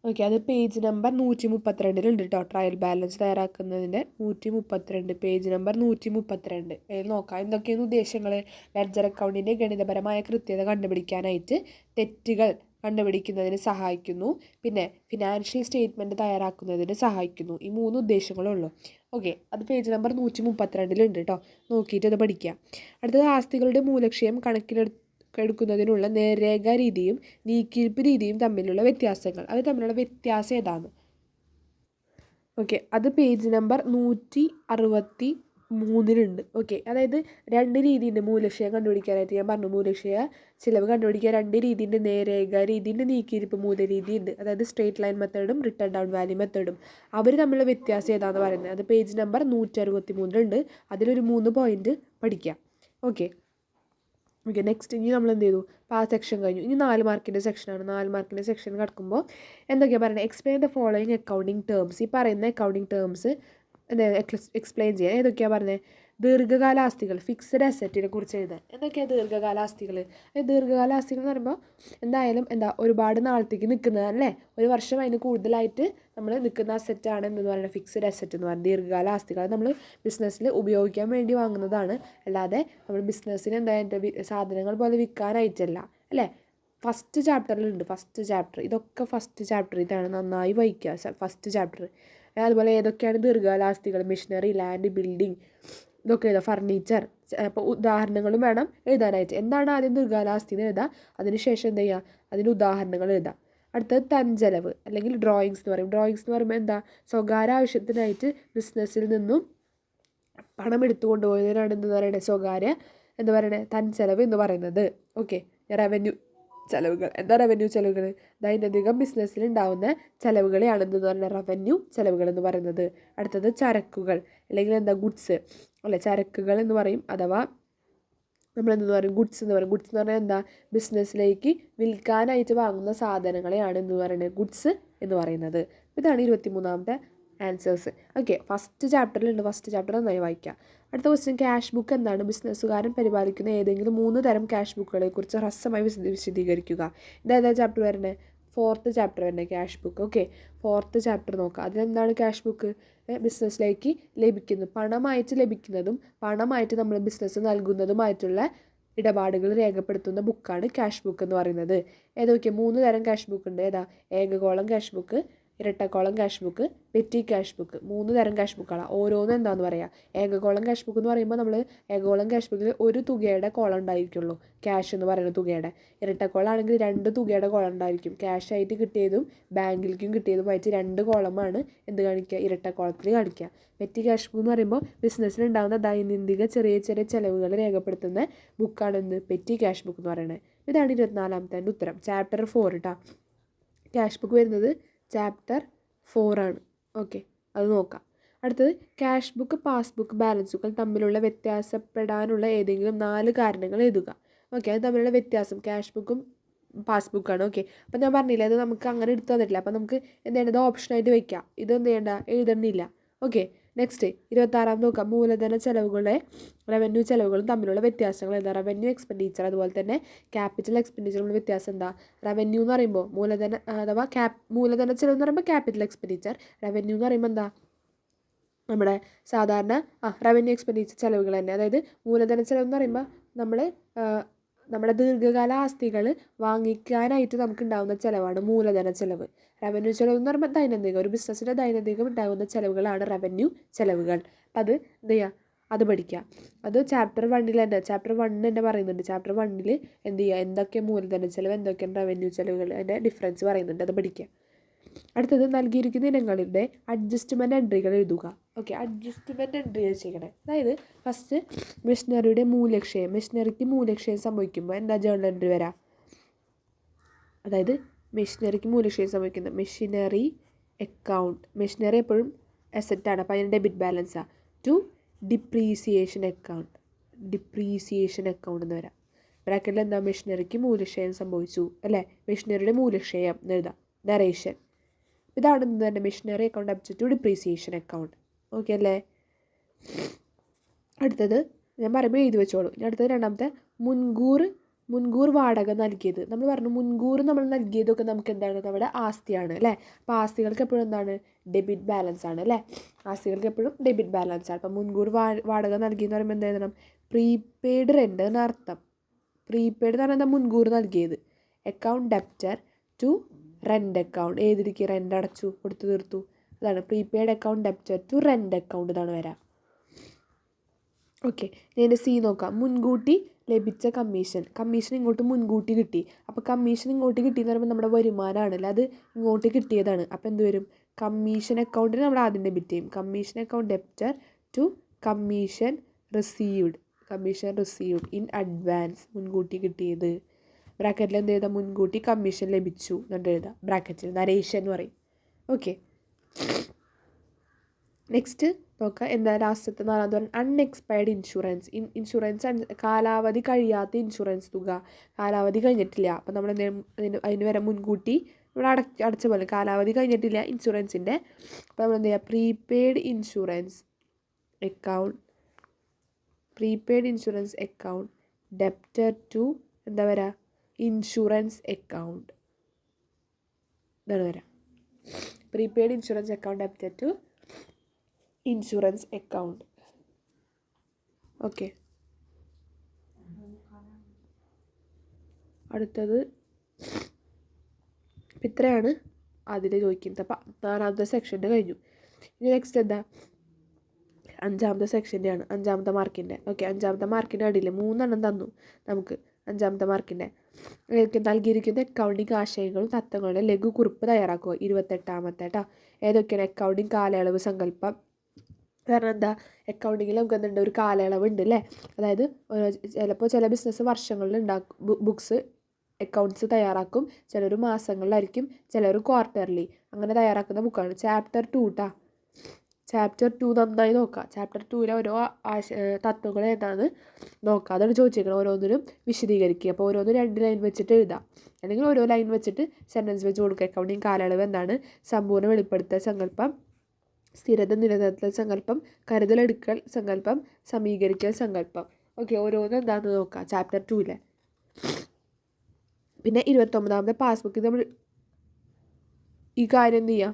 Speaker 1: ഓക്കെ, അത് പേജ് നമ്പർ 132 കേട്ടോ. ട്രയൽ ബാലൻസ് തയ്യാറാക്കുന്നതിൻ്റെ 132, പേജ് നമ്പർ 132 നോക്കാം. എന്തൊക്കെയാണ് ഉദ്ദേശങ്ങൾ? ലെഡ്ജർ അക്കൗണ്ടിൻ്റെ ഗണിതപരമായ കൃത്യത കണ്ടുപിടിക്കാനായിട്ട് തെറ്റുകൾ കണ്ടുപിടിക്കുന്നതിന് സഹായിക്കുന്നു. പിന്നെ ഫിനാൻഷ്യൽ സ്റ്റേറ്റ്മെൻറ്റ് തയ്യാറാക്കുന്നതിന് സഹായിക്കുന്നു. ഈ 3 ഉദ്ദേശങ്ങളുള്ളൂ. ഓക്കെ, അത് പേജ് നമ്പർ 132 കേട്ടോ. നോക്കിയിട്ട് അത് പഠിക്കുക. അടുത്തത് ആസ്തികളുടെ മൂലക്ഷയം കണക്കിലെടുക്കുന്നതിനുള്ള നേർരേഖ രീതിയും നീക്കിയിരിപ്പ് രീതിയും തമ്മിലുള്ള വ്യത്യാസങ്ങൾ. അത് തമ്മിലുള്ള വ്യത്യാസം ഏതാണ്? ഓക്കെ, അത് പേജ് നമ്പർ 163 ഓക്കെ, അതായത് 2 രീതിയുണ്ട് മൂലക്ഷയം കണ്ടുപിടിക്കാനായിട്ട്. ഞാൻ പറഞ്ഞു മൂലക്ഷയ ചിലവ് കണ്ടുപിടിക്കാൻ 2 രീതിയുണ്ട്. നേർരേഖ രീതിയുണ്ട്, നീക്കിയിരിപ്പ് രീതിയുണ്ട്. അതായത് സ്ട്രേറ്റ് ലൈൻ മെത്തേഡും റിട്ടേൺ ഡൗൺ വാല്യൂ മെത്തേഡും. അവർ തമ്മിലുള്ള വ്യത്യാസം ഏതാണെന്ന് പറയുന്നത് അത് പേജ് നമ്പർ 163 അതിലൊരു 3 പോയിന്റ് പഠിക്കാം. ഓക്കെ, നെക്സ്റ്റ് ഇനി നമ്മൾ എന്ത് ചെയ്തു? അപ്പോൾ ആ സെക്ഷൻ കഴിഞ്ഞു. ഇനി 4 മാർക്കിൻ്റെ സെക്ഷനാണ്. 4 മാർക്കിൻ്റെ സെക്ഷൻ കിടക്കുമ്പോൾ എന്തൊക്കെയാണ് പറയുന്നത്? Explain the following accounting terms. ഈ പറയുന്ന അക്കൗണ്ടിങ് ടേംസ് എക്സ്പ്ലെയിൻ ചെയ്യാൻ. ഏതൊക്കെയാണ് പറഞ്ഞത്? ദീർഘകാല ആസ്തികൾ, ഫിക്സഡ് അസറ്റിനെ കുറിച്ച് എഴുതാൻ. എന്തൊക്കെയാണ് ദീർഘകാല ആസ്തികൾ? ദീർഘകാല ആസ്തികൾ എന്ന് പറയുമ്പോൾ എന്തായാലും ഒരുപാട് നാളത്തേക്ക് നിൽക്കുന്നതല്ലേ. ഒരു വർഷം അതിന് കൂടുതലായിട്ട് നമ്മൾ നിൽക്കുന്ന അസറ്റാണ് എന്ന് പറയുന്നത് ഫിക്സഡ് അസറ്റ് എന്ന് പറയുന്നത്. ദീർഘകാല ആസ്തികൾ നമ്മൾ ബിസിനസ്സിൽ ഉപയോഗിക്കാൻ വേണ്ടി വാങ്ങുന്നതാണ്. അല്ലാതെ നമ്മൾ ബിസിനസ്സിന് സാധനങ്ങൾ പോലെ വിൽക്കാനായിട്ടല്ല അല്ലേ. ഫസ്റ്റ് ചാപ്റ്ററിലുണ്ട്. ഫസ്റ്റ് ചാപ്റ്റർ ഇതൊക്കെ ഫസ്റ്റ് ചാപ്റ്റർ. ഇതാണ് നന്നായി വായിക്കുക ഫസ്റ്റ് ചാപ്റ്റർ. അതുപോലെ ഏതൊക്കെയാണ് ദീർഘകാല ആസ്തികൾ? മെഷീനറി, ലാൻഡ്, ബിൽഡിംഗ്, ഇതൊക്കെ എഴുതാം. ഫർണിച്ചർ. അപ്പോൾ ഉദാഹരണങ്ങളും വേണം എഴുതാനായിട്ട്. എന്താണ് ആദ്യം ദീർഘകാല ആസ്തി എന്ന് എഴുതാം. അതിനുശേഷം എന്ത് ചെയ്യുക? അതിന് ഉദാഹരണങ്ങൾ എഴുതാം. അടുത്തത് തൻചെലവ് അല്ലെങ്കിൽ ഡ്രോയിങ്സ് എന്ന് പറയും. ഡ്രോയിങ്സ് എന്ന് പറയുമ്പോൾ എന്താ? സ്വകാര്യ ആവശ്യത്തിനായിട്ട് ബിസിനസ്സിൽ നിന്നും പണം എടുത്തു കൊണ്ടുപോയതിനാണ് എന്ന് പറയുന്നത് സ്വകാര്യ എന്ന് പറയുന്നത് തൻചെലവ് എന്ന് പറയുന്നത്. ഓക്കെ, റവന്യൂ ചിലവുകൾ. എന്താ റവന്യൂ ചിലവുകൾ? ദൈനംദിനം ബിസിനസ്സിൽ ഉണ്ടാകുന്ന ചിലവുകളെയാണെന്ന് പറയുന്നത് റവന്യൂ ചിലവുകൾ എന്ന് പറയുന്നത്. അടുത്തത് ചരക്കുകൾ അല്ലെങ്കിൽ എന്താ? ഗുഡ്സ് അല്ലെ, ചരക്കുകൾ എന്ന് പറയും. അഥവാ നമ്മളെന്തെന്ന് പറയും? ഗുഡ്സ് എന്ന് പറയും. ഗുഡ്സ് എന്ന് പറഞ്ഞാൽ എന്താ? ബിസിനസ്സിലേക്ക് വിൽക്കാനായിട്ട് വാങ്ങുന്ന സാധനങ്ങളെയാണ് എന്ന് പറയുന്നത് ഗുഡ്സ് എന്ന് പറയുന്നത്. ഇതാണ് 23ാമത്തെ ആൻസേഴ്സ്. ഓക്കെ, ഫസ്റ്റ് ചാപ്റ്ററിലുണ്ട്. ഫസ്റ്റ് ചാപ്റ്റർ നന്നായി വായിക്കാം. അടുത്ത ക്വസ്റ്റ്യൻ, ക്യാഷ് ബുക്ക് എന്താണ്? ബിസിനസ്സുകാരൻ പരിപാലിക്കുന്ന ഏതെങ്കിലും 3 തരം ക്യാഷ് ബുക്കുകളെ കുറിച്ച് ഹ്രസ്വമായി വിശദീകരിക്കുക. ഇതേതാ ചാപ്റ്റർ വരുന്നത്? 4th ചാപ്റ്റർ വരുന്നത് cash book. Okay, 4th chapter നോക്കുക. അതിലെന്താണ് ക്യാഷ് ബുക്ക്? ബിസിനസ്സിലേക്ക് ലഭിക്കുന്നു പണമായിട്ട് ലഭിക്കുന്നതും പണമായിട്ട് നമ്മൾ ബിസിനസ് നൽകുന്നതുമായിട്ടുള്ള ഇടപാടുകൾ രേഖപ്പെടുത്തുന്ന ബുക്കാണ് ക്യാഷ് ബുക്ക് എന്ന് പറയുന്നത്. ഏതൊക്കെ? 3 തരം ക്യാഷ് ബുക്ക് ഉണ്ട്. ഏതാ? ഏകകോളം ക്യാഷ് ബുക്ക്, ഇരട്ടക്കോളം cash book, petty cash book. 3 തരം ക്യാഷ് ബുക്കാണ്. ഓരോന്നും എന്താണെന്ന് പറയാം. ഏകകോളം ക്യാഷ് ബുക്ക് എന്ന് പറയുമ്പോൾ നമ്മൾ ഏകകോളം ക്യാഷ് ബുക്കിൽ ഒരു തുകയുടെ കോളം ഉണ്ടായിരിക്കുള്ളൂ, ക്യാഷ് എന്ന് പറയുന്ന തുകയുടെ. ഇരട്ടക്കോളാണെങ്കിൽ 2 തുകയുടെ കോളം ഉണ്ടായിരിക്കും. ക്യാഷ് ആയിട്ട് കിട്ടിയതും ബാങ്കിലേക്കും കിട്ടിയതുമായിട്ട് 2 കോളമാണ് എന്ത് കാണിക്കുക? ഇരട്ടക്കോളത്തിൽ കാണിക്കുക. പെറ്റി ക്യാഷ് ബുക്ക് എന്ന് പറയുമ്പോൾ ബിസിനസ്സിൽ ഉണ്ടാകുന്ന ദൈനംദിന ചെറിയ ചെറിയ ചിലവുകൾ രേഖപ്പെടുത്തുന്ന ബുക്കാണെന്ന് പെറ്റി ക്യാഷ് ബുക്ക് എന്ന് പറയുന്നത്. ഇതാണ് 24ാമത്തെ ഉത്തരം. ചാപ്റ്റർ 4 കേട്ടോ. ക്യാഷ് ബുക്ക് വരുന്നത് ചാപ്റ്റർ 4 ആണ്. ഓക്കെ, അത് നോക്കാം. അടുത്തത്, ക്യാഷ് ബുക്ക്, പാസ്ബുക്ക്, ബാലൻസുകൾ തമ്മിലുള്ള വ്യത്യാസപ്പെടാനുള്ള ഏതെങ്കിലും 4 കാരണങ്ങൾ എഴുതുക. ഓക്കെ, അത് തമ്മിലുള്ള വ്യത്യാസം ക്യാഷ് ബുക്കും പാസ്ബുക്കാണ്. ഓക്കെ, അപ്പോൾ ഞാൻ പറഞ്ഞില്ല അത് നമുക്ക് അങ്ങനെ എടുത്തു തന്നിട്ടില്ല. അപ്പോൾ നമുക്ക് എന്ത് ചെയ്യേണ്ടത്, ഓപ്ഷനായിട്ട് വെക്കാം. ഇത് എന്ത് ചെയ്യേണ്ട, എഴുതണില്ല. ഓക്കെ, നെക്സ്റ്റ് 26 നോക്കാം. മൂലധന ചെലവുകളെ റവന്യൂ ചെലവുകളും തമ്മിലുള്ള വ്യത്യാസങ്ങൾ എന്താ? റവന്യൂ എക്സ്പെൻഡിച്ചർ അതുപോലെ തന്നെ ക്യാപിറ്റൽ എക്സ്പെൻഡിച്ചറുള്ള വ്യത്യാസം എന്താ? റവന്യൂ എന്ന് പറയുമ്പോൾ മൂലധന അഥവാ മൂലധന ചെലവ് എന്ന് പറയുമ്പോൾ ക്യാപിറ്റൽ എക്സ്പെൻഡിച്ചർ, റവന്യൂ എന്ന് പറയുമ്പോൾ എന്താ? നമ്മുടെ സാധാരണ റവന്യൂ എക്സ്പെൻഡിച്ചർ ചെലവുകൾ തന്നെ. അതായത് മൂലധന ചെലവ് എന്ന് പറയുമ്പോൾ നമ്മൾ നമ്മുടെ ദീർഘകാല ആസ്തികൾ വാങ്ങിക്കാനായിട്ട് നമുക്ക് ഉണ്ടാകുന്ന ചിലവാണ് മൂലധന ചെലവ്. റവന്യൂ ചെലവ് എന്ന് പറയുമ്പോൾ ദൈനംദിനം, ഒരു ബിസിനസ്സിൻ്റെ ദൈനംദിനം ഉണ്ടാകുന്ന ചിലവുകളാണ് റവന്യൂ ചെലവുകൾ. അപ്പം അത് എന്ത് ചെയ്യുക, അത് പഠിക്കുക. അത് ചാപ്റ്റർ 1 തന്നെ, ചാപ്റ്റർ 1 തന്നെ പറയുന്നുണ്ട്. ചാപ്റ്റർ 1 എന്ത് ചെയ്യുക, എന്തൊക്കെ മൂലധന ചെലവ്, എന്തൊക്കെയാണ് റവന്യൂ ചെലവുകൾ, അതിൻ്റെ ഡിഫറൻസ് പറയുന്നുണ്ട്. അത് പഠിക്കുക. അടുത്തത് നൽകിയിരിക്കുന്ന ഇനങ്ങളുടെ അഡ്ജസ്റ്റ്മെൻറ്റ് എൻട്രികൾ എഴുതുക. ഓക്കെ, അഡ്ജസ്റ്റ്മെൻറ്റ് എൻട്രികൾ ചെയ്യണേ. അതായത് ഫസ്റ്റ് മെഷീനറിയുടെ മൂല്യക്ഷയം, മെഷീനറിക്ക് മൂല്യക്ഷയം സംഭവിക്കുമ്പോൾ എന്താ ജേർണൽ എൻട്രി വരാം? അതായത് മെഷീനറിക്ക് മൂല്യക്ഷയം സംഭവിക്കുന്ന മെഷീനറി അക്കൗണ്ട്, മെഷീനറി എപ്പോഴും അസെറ്റാണ്, അപ്പോൾ അതിന് ഡെബിറ്റ് ബാലൻസാണ്. To depreciation account, depreciation account എന്ന് വരാം. ബ്രാക്കറ്റിൽ എന്താ, മെഷീനറിക്ക് മൂല്യക്ഷയം സംഭവിച്ചു അല്ലേ, മെഷീനറിയുടെ മൂല്യക്ഷയം എന്ന് എഴുതാം. നറേഷൻ, ഇതാണ് എന്ത് തന്നെ machinery account debit to depreciation account. Okay അല്ലേ? അടുത്തത് ഞാൻ പറയുമ്പോൾ എഴുതി വെച്ചോളൂ. അടുത്തത് രണ്ടാമത്തെ മുൻകൂർ വാടക നൽകിയത്. നമ്മൾ പറഞ്ഞു മുൻകൂർ നമ്മൾ നൽകിയതൊക്കെ നമുക്ക് എന്താണ്, നമ്മുടെ ആസ്തിയാണ് അല്ലേ. അപ്പോൾ ആസ്തികൾക്ക് എപ്പോഴും എന്താണ്, ഡെബിറ്റ് ബാലൻസ് ആണ് അല്ലേ. ആസ്തികൾക്ക് എപ്പോഴും ഡെബിറ്റ് ബാലൻസ് ആണ്. അപ്പോൾ മുൻകൂർ വാടക നൽകിയെന്ന് പറയുമ്പോൾ എന്ത് എഴുതണം, പ്രീപെയ്ഡ് റെൻ്റ് എന്നർത്ഥം. പ്രീപെയ്ഡ് എന്ന് പറഞ്ഞാൽ എന്താ, മുൻകൂർ നൽകിയത്. Account debtor to rent account, ഏതിരിക്കും റെൻ്റ് അടച്ചു കൊടുത്തു തീർത്തു, അതാണ് prepaid account debtor to rent account, ഇതാണ് വരാം. ഓക്കെ, ഞാൻ സി നോക്കാം. മുൻകൂട്ടി ലഭിച്ച കമ്മീഷൻ ഇങ്ങോട്ട് മുൻകൂട്ടി കിട്ടി. അപ്പോൾ കമ്മീഷൻ ഇങ്ങോട്ട് കിട്ടിയെന്ന് പറയുമ്പോൾ നമ്മുടെ വരുമാനമാണല്ലോ, അത് ഇങ്ങോട്ട് കിട്ടിയതാണ്. അപ്പോൾ എന്ത് വരും, കമ്മീഷൻ അക്കൗണ്ടിന് നമ്മൾ ആദ്യം ഡെബിറ്റ് ചെയ്യും. Commission account debtor to commission received in advance, മുൻകൂട്ടി കിട്ടിയത്. ബ്രാക്കറ്റിൽ എന്ത് ചെയ്താൽ, മുൻകൂട്ടി കമ്മീഷൻ ലഭിച്ചു എന്നിട്ട് എഴുതാം ബ്രാക്കറ്റിൽ, നരേഷൻ എന്ന് പറയും. ഓക്കെ, നെക്സ്റ്റ് നോക്കാം. എന്താ ലാസ്റ്റത്തെ 4ാമത്തെ പറഞ്ഞാൽ അൺഎക്സ്പയർഡ് ഇൻഷുറൻസ്. ഇൻഷുറൻസ് കാലാവധി കഴിയാത്ത ഇൻഷുറൻസ് തുക, കാലാവധി കഴിഞ്ഞിട്ടില്ല. അപ്പോൾ നമ്മൾ അതിന് വരെ മുൻകൂട്ടി നമ്മൾ അടച്ച പോലെ കാലാവധി കഴിഞ്ഞിട്ടില്ല ഇൻഷുറൻസിൻ്റെ. അപ്പോൾ നമ്മൾ എന്ത് ചെയ്യുക, prepaid insurance account debtor to എന്താ വരാ, ഇൻഷുറൻസ് അക്കൗണ്ട്, ഇതാണ് വരാം. Prepaid insurance account debtor to insurance account. Okay, അടുത്തത് ഇത്രയാണ് അതിൽ ചോദിക്കുന്നത്. അപ്പം 4ാമത്തെ സെക്ഷൻ്റെ കഴിഞ്ഞു. ഇനി നെക്സ്റ്റ് എന്താ, 5ാമത്തെ സെക്ഷൻ്റെയാണ്, 5ാമത്തെ മാർക്കിൻ്റെ. ഓക്കെ, 5ാമത്തെ മാർക്കിൻ്റെ അടിയിൽ 3 തന്നു നമുക്ക്. 5ാമത്തെ മാർക്കിൻ്റെ നൽകിയിരിക്കുന്ന അക്കൗണ്ടിങ് ആശയങ്ങളും തത്വങ്ങളുടെ ലഘു കുറിപ്പ് തയ്യാറാക്കുക. 28ാമത്തെ കേട്ടോ. ഏതൊക്കെയാണ് അക്കൗണ്ടിങ് കാലയളവ് സങ്കല്പം. കാരണം എന്താ, അക്കൗണ്ടിങ്ങിൽ നമുക്ക് എന്തുണ്ട്, ഒരു കാലയളവ് ഉണ്ട് അല്ലേ. അതായത് ചിലപ്പോൾ ചില ബിസിനസ് വർഷങ്ങളിൽ ബുക്സ് അക്കൗണ്ട്സ് തയ്യാറാക്കും, ചിലർ മാസങ്ങളിലായിരിക്കും, ചിലർ ക്വാർട്ടർലി അങ്ങനെ തയ്യാറാക്കുന്ന ബുക്കാണ്. ചാപ്റ്റർ 2 കേട്ടോ. ചാപ്റ്റർ 2 നന്നായി നോക്കാം. ചാപ്റ്റർ 2 ഓരോ തത്വങ്ങൾ ഏതാണെന്ന് നോക്കാം. അതാണ് ചോദിച്ചേക്കുന്നത്. ഓരോന്നിനും വിശദീകരിക്കുക. അപ്പോൾ ഓരോന്നും 2 ലൈൻ വെച്ചിട്ട് എഴുതാം, അല്ലെങ്കിൽ ഓരോ ലൈൻ വെച്ചിട്ട് സെൻറ്റൻസ് വെച്ച് കൊടുക്കുക. അക്കൗണ്ടിങ് കാലയളവ് എന്താണ്, സമ്പൂർണ്ണ വെളിപ്പെടുത്തൽ സങ്കല്പം, സ്ഥിരത നിലനിർത്തൽ സങ്കല്പം, കരുതലെടുക്കൽ സങ്കല്പം, സമീകരിക്കൽ സങ്കല്പം. ഓക്കെ, ഓരോന്നും എന്താണെന്ന് നോക്കാം ചാപ്റ്റർ 2. പിന്നെ 29ാമത്തെ പാസ്ബുക്കിൽ നമ്മൾ ഈ കാര്യം എന്ത് ചെയ്യാം,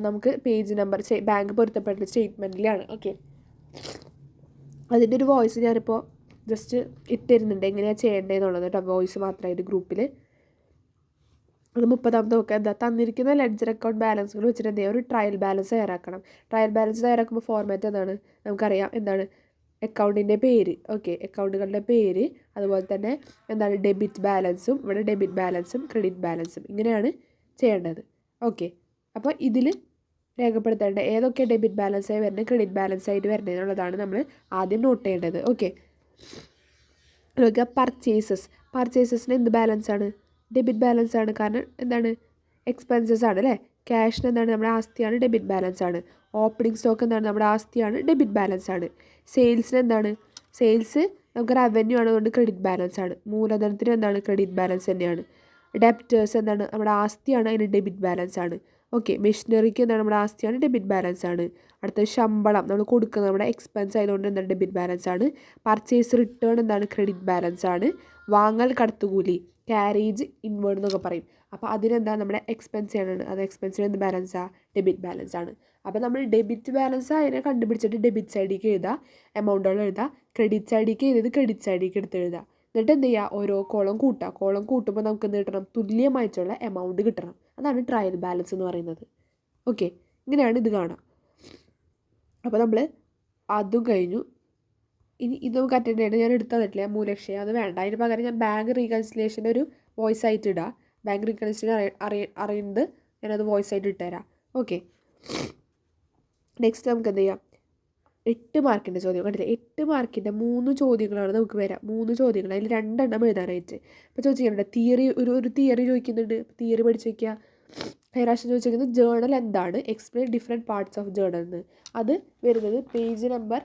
Speaker 1: നമുക്ക് പേജ് നമ്പർ ബാങ്ക് പൊരുത്തപ്പെട്ട സ്റ്റേറ്റ്മെൻറ്റിലാണ്. ഓക്കെ, അതിൻ്റെ ഒരു വോയിസ് ഞാനിപ്പോൾ ജസ്റ്റ് ഇട്ടിരുന്നുണ്ട് എങ്ങനെയാണ് ചെയ്യേണ്ടതെന്നുള്ളത് കേട്ടോ. വോയിസ് മാത്രമായിട്ട് ഗ്രൂപ്പിൽ. അത് 30ാമത്തെ നോക്കാം. എന്താ, തന്നിരിക്കുന്ന ലെഡ്ജർ അക്കൗണ്ട് ബാലൻസുകൾ വെച്ചിട്ട് എന്ത് ചെയ്യുക, ഒരു ട്രയൽ ബാലൻസ് തയ്യാറാക്കണം. ട്രയൽ ബാലൻസ് തയ്യാറാക്കുമ്പോൾ ഫോർമാറ്റ് എന്താണ് നമുക്കറിയാം. എന്താണ്, അക്കൗണ്ടിൻ്റെ പേര്, ഓക്കെ, അക്കൗണ്ടുകളുടെ പേര്, അതുപോലെ തന്നെ എന്താണ് ഡെബിറ്റ് ബാലൻസും, ഇവിടെ ഡെബിറ്റ് ബാലൻസും ക്രെഡിറ്റ് ബാലൻസും, ഇങ്ങനെയാണ് ചെയ്യേണ്ടത്. ഓക്കെ, അപ്പോൾ ഇതിൽ രേഖപ്പെടുത്തേണ്ട ഏതൊക്കെ ഡെബിറ്റ് ബാലൻസായി വരുന്നത്, ക്രെഡിറ്റ് ബാലൻസ് ആയിട്ട് വരുന്നത് എന്നുള്ളതാണ് നമ്മൾ ആദ്യം നോട്ട് ചെയ്യേണ്ടത്. ഓക്കെ, നോക്കുക. പർച്ചേസസിന് എന്ത് ബാലൻസാണ്, ഡെബിറ്റ് ബാലൻസ് ആണ്. കാരണം എന്താണ്, എക്സ്പെൻസസ് ആണ് അല്ലേ. ക്യാഷിന് എന്താണ്, നമ്മുടെ ആസ്തിയാണ്, ഡെബിറ്റ് ബാലൻസ് ആണ്. ഓപ്പണിംഗ് സ്റ്റോക്ക് എന്താണ്, നമ്മുടെ ആസ്തിയാണ്, ഡെബിറ്റ് ബാലൻസ് ആണ്. സെയിൽസിന് എന്താണ്, സെയിൽസ് നമുക്ക് റവന്യൂ ആണ്, അതുകൊണ്ട് ക്രെഡിറ്റ് ബാലൻസ് ആണ്. മൂലധനത്തിന് എന്താണ്, ക്രെഡിറ്റ് ബാലൻസ് തന്നെയാണ്. ഡെപ്റ്റേഴ്സ് എന്താണ് നമ്മുടെ ആസ്തിയാണ്, അതിന് ഡെബിറ്റ് ബാലൻസ് ആണ്. ഓക്കെ, മെഷീനറിക്ക് എന്താണ് നമ്മുടെ ആസ്തിയാണ്, ഡെബിറ്റ് ബാലൻസ് ആണ്. അടുത്ത ശമ്പളം നമ്മൾ കൊടുക്കുന്നത് നമ്മുടെ എക്സ്പെൻസ് ആയതുകൊണ്ട് എന്താണ് ഡെബിറ്റ് ബാലൻസ് ആണ്. പർച്ചേസ് റിട്ടേൺ എന്താണ് ക്രെഡിറ്റ് ബാലൻസ് ആണ്. വാങ്ങൽ കടത്തുകൂലി ക്യാരേജ് ഇൻവേർഡ് എന്നൊക്കെ പറയും. അപ്പോൾ അതിനെന്താ നമ്മുടെ എക്സ്പെൻസ് ആണ്, അത് എക്സ്പെൻസിന് എന്ത് ബാലൻസാണ്, ഡെബിറ്റ് ബാലൻസ് ആണ്. അപ്പോൾ നമ്മൾ ഡെബിറ്റ് ബാലൻസ് അതിനെ കണ്ടുപിടിച്ചിട്ട് ഡെബിറ്റ് സൈഡിലേക്ക് എഴുതുക, എമൗണ്ടുകൾ എഴുതുക. ക്രെഡിറ്റ് സൈഡിലേക്ക് എഴുതിയത് ക്രെഡിറ്റ് സൈഡിലേക്ക് എടുത്ത് എഴുതുക. എന്നിട്ട് എന്ത് ചെയ്യുക, ഓരോ കോളം കൂട്ടുക. കോളം കൂട്ടുമ്പോൾ നമുക്ക് എന്ത് കിട്ടണം, തുല്യമായിട്ടുള്ള എമൗണ്ട് കിട്ടണം. അതാണ് ട്രയൽ ബാലൻസ് എന്ന് പറയുന്നത്. ഓക്കെ, ഇങ്ങനെയാണ് ഇത് കാണാം. അപ്പോൾ നമ്മൾ അതും കഴിഞ്ഞു. ഇനി ഇത് നമുക്ക് അറ്റൻഡ് ചെയ്യണം. ഞാൻ എടുത്തു തന്നിട്ടില്ല മൂലക്ഷയം, അത് വേണ്ട. അതിന് പകരം ഞാൻ ബാങ്ക് റീകൺസിലേഷൻ്റെ ഒരു വോയിസ് ആയിട്ട് ഇടാം. ബാങ്ക് റീകൺസിലേഷൻ അറിയുന്നത് ഞാനത് വോയിസ് ആയിട്ട് ഇട്ടുതരാം. ഓക്കെ, നെക്സ്റ്റ് നമുക്ക് എന്ത് ചെയ്യാം, 8 മാർക്കിൻ്റെ ചോദ്യം കണ്ടില്ലേ. 8 മാർക്കിൻ്റെ 3 ചോദ്യങ്ങളാണ് നമുക്ക് വരാം. 3 ചോദ്യങ്ങൾ, അതിൽ 2 എണ്ണം എഴുതാനായിട്ട്. ഇപ്പോൾ ചോദിച്ചിട്ടുണ്ട് തിയറി, ഒരു തിയറി ചോദിക്കുന്നുണ്ട്. തിയറി പഠിച്ച് വയ്ക്കുക. ഹൈറാഷൻ ചോദിച്ചിരിക്കുന്നത് ജേർണൽ എന്താണ്, explain different parts of journal എന്ന്. അത് വരുന്നത് പേജ് നമ്പർ,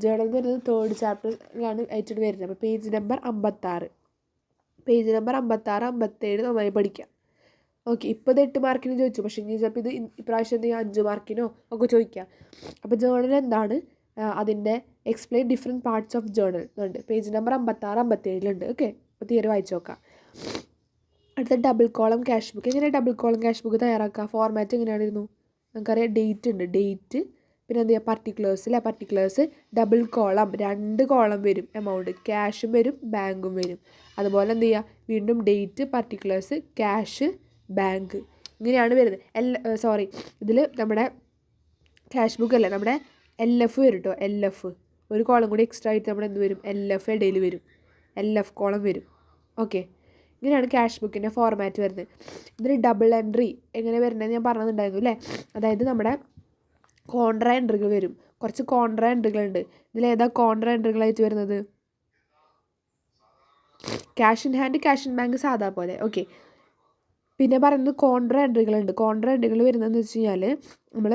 Speaker 1: ജേർണൽ എന്ന് വരുന്നത് 3rd ചാപ്റ്ററിലാണ് ആയിട്ടാണ് വരുന്നത്. അപ്പോൾ പേജ് നമ്പർ 56, പേജ് നമ്പർ 56, 57 നന്നായി പഠിക്കാം. ഓക്കെ, ഇപ്പോൾ ഇത് 8 മാർക്കിന് ചോദിച്ചു. പക്ഷേ ഇനി ചിലപ്പോൾ ഇത് ഇപ്രാവശ്യം എന്ത് ചെയ്യുക, 5 മാർക്കിനോ ഒക്കെ ചോദിക്കാം. അപ്പോൾ ജേർണൽ എന്താണ്, അതിൻ്റെ explain different parts of journal എന്നുണ്ട്. പേജ് നമ്പർ 56, 57 ഓക്കെ, അപ്പോൾ തിയറി വായിച്ചു നോക്കാം. അടുത്ത ഡബിൾ കോളം ക്യാഷ് ബുക്ക്. എങ്ങനെ ഡബിൾ കോളം ക്യാഷ് ബുക്ക് തയ്യാറാക്കുക, ഫോർമാറ്റ് എങ്ങനെയായിരുന്നു നമുക്കറിയാം. ഡേറ്റ് ഉണ്ട്, ഡേറ്റ്, പിന്നെ എന്ത് ചെയ്യുക, പർട്ടിക്കുലേഴ്സ് അല്ലേ, പർട്ടിക്കുലേഴ്സ്. ഡബിൾ കോളം, 2 കോളം വരും, എമൗണ്ട് ക്യാഷും വരും ബാങ്കും വരും. അതുപോലെ എന്ത് ചെയ്യുക, വീണ്ടും ഡേറ്റ്, പർട്ടിക്കുലേഴ്സ്, ക്യാഷ്, ബാങ്ക്, ഇങ്ങനെയാണ് വരുന്നത്. ഇതിൽ നമ്മുടെ ക്യാഷ് ബുക്ക് അല്ല, നമ്മുടെ LF വരും കേട്ടോ. LF ഒരു കോളം കൂടി എക്സ്ട്രാ ആയിട്ട് നമ്മുടെ എന്ത് വരും, LF ഇടയിൽ വരും, LF കോളം വരും. ഓക്കെ, ഇങ്ങനെയാണ് ക്യാഷ് ബുക്കിൻ്റെ ഫോർമാറ്റ് വരുന്നത്. ഇതിൽ ഡബിൾ എൻട്രി എങ്ങനെ വരുന്നതെന്ന് ഞാൻ പറഞ്ഞിട്ടുണ്ടായിരുന്നു അല്ലേ. അതായത് നമ്മുടെ കോൺട്രാ എൻട്രികൾ വരും, കുറച്ച് കോൺട്രാ എൻട്രികളുണ്ട്. ഇതിലേതാ കോൺട്രാ എൻട്രികളായിട്ട് വരുന്നത്, cash in hand, cash in bank സാധാ പോലെ. ഓക്കെ, പിന്നെ പറയുന്നത് കോൺട്രാ എൻട്രികളുണ്ട്. കോൺട്രാ എൻട്രികൾ വരുന്നതെന്ന് വെച്ച് കഴിഞ്ഞാൽ നമ്മൾ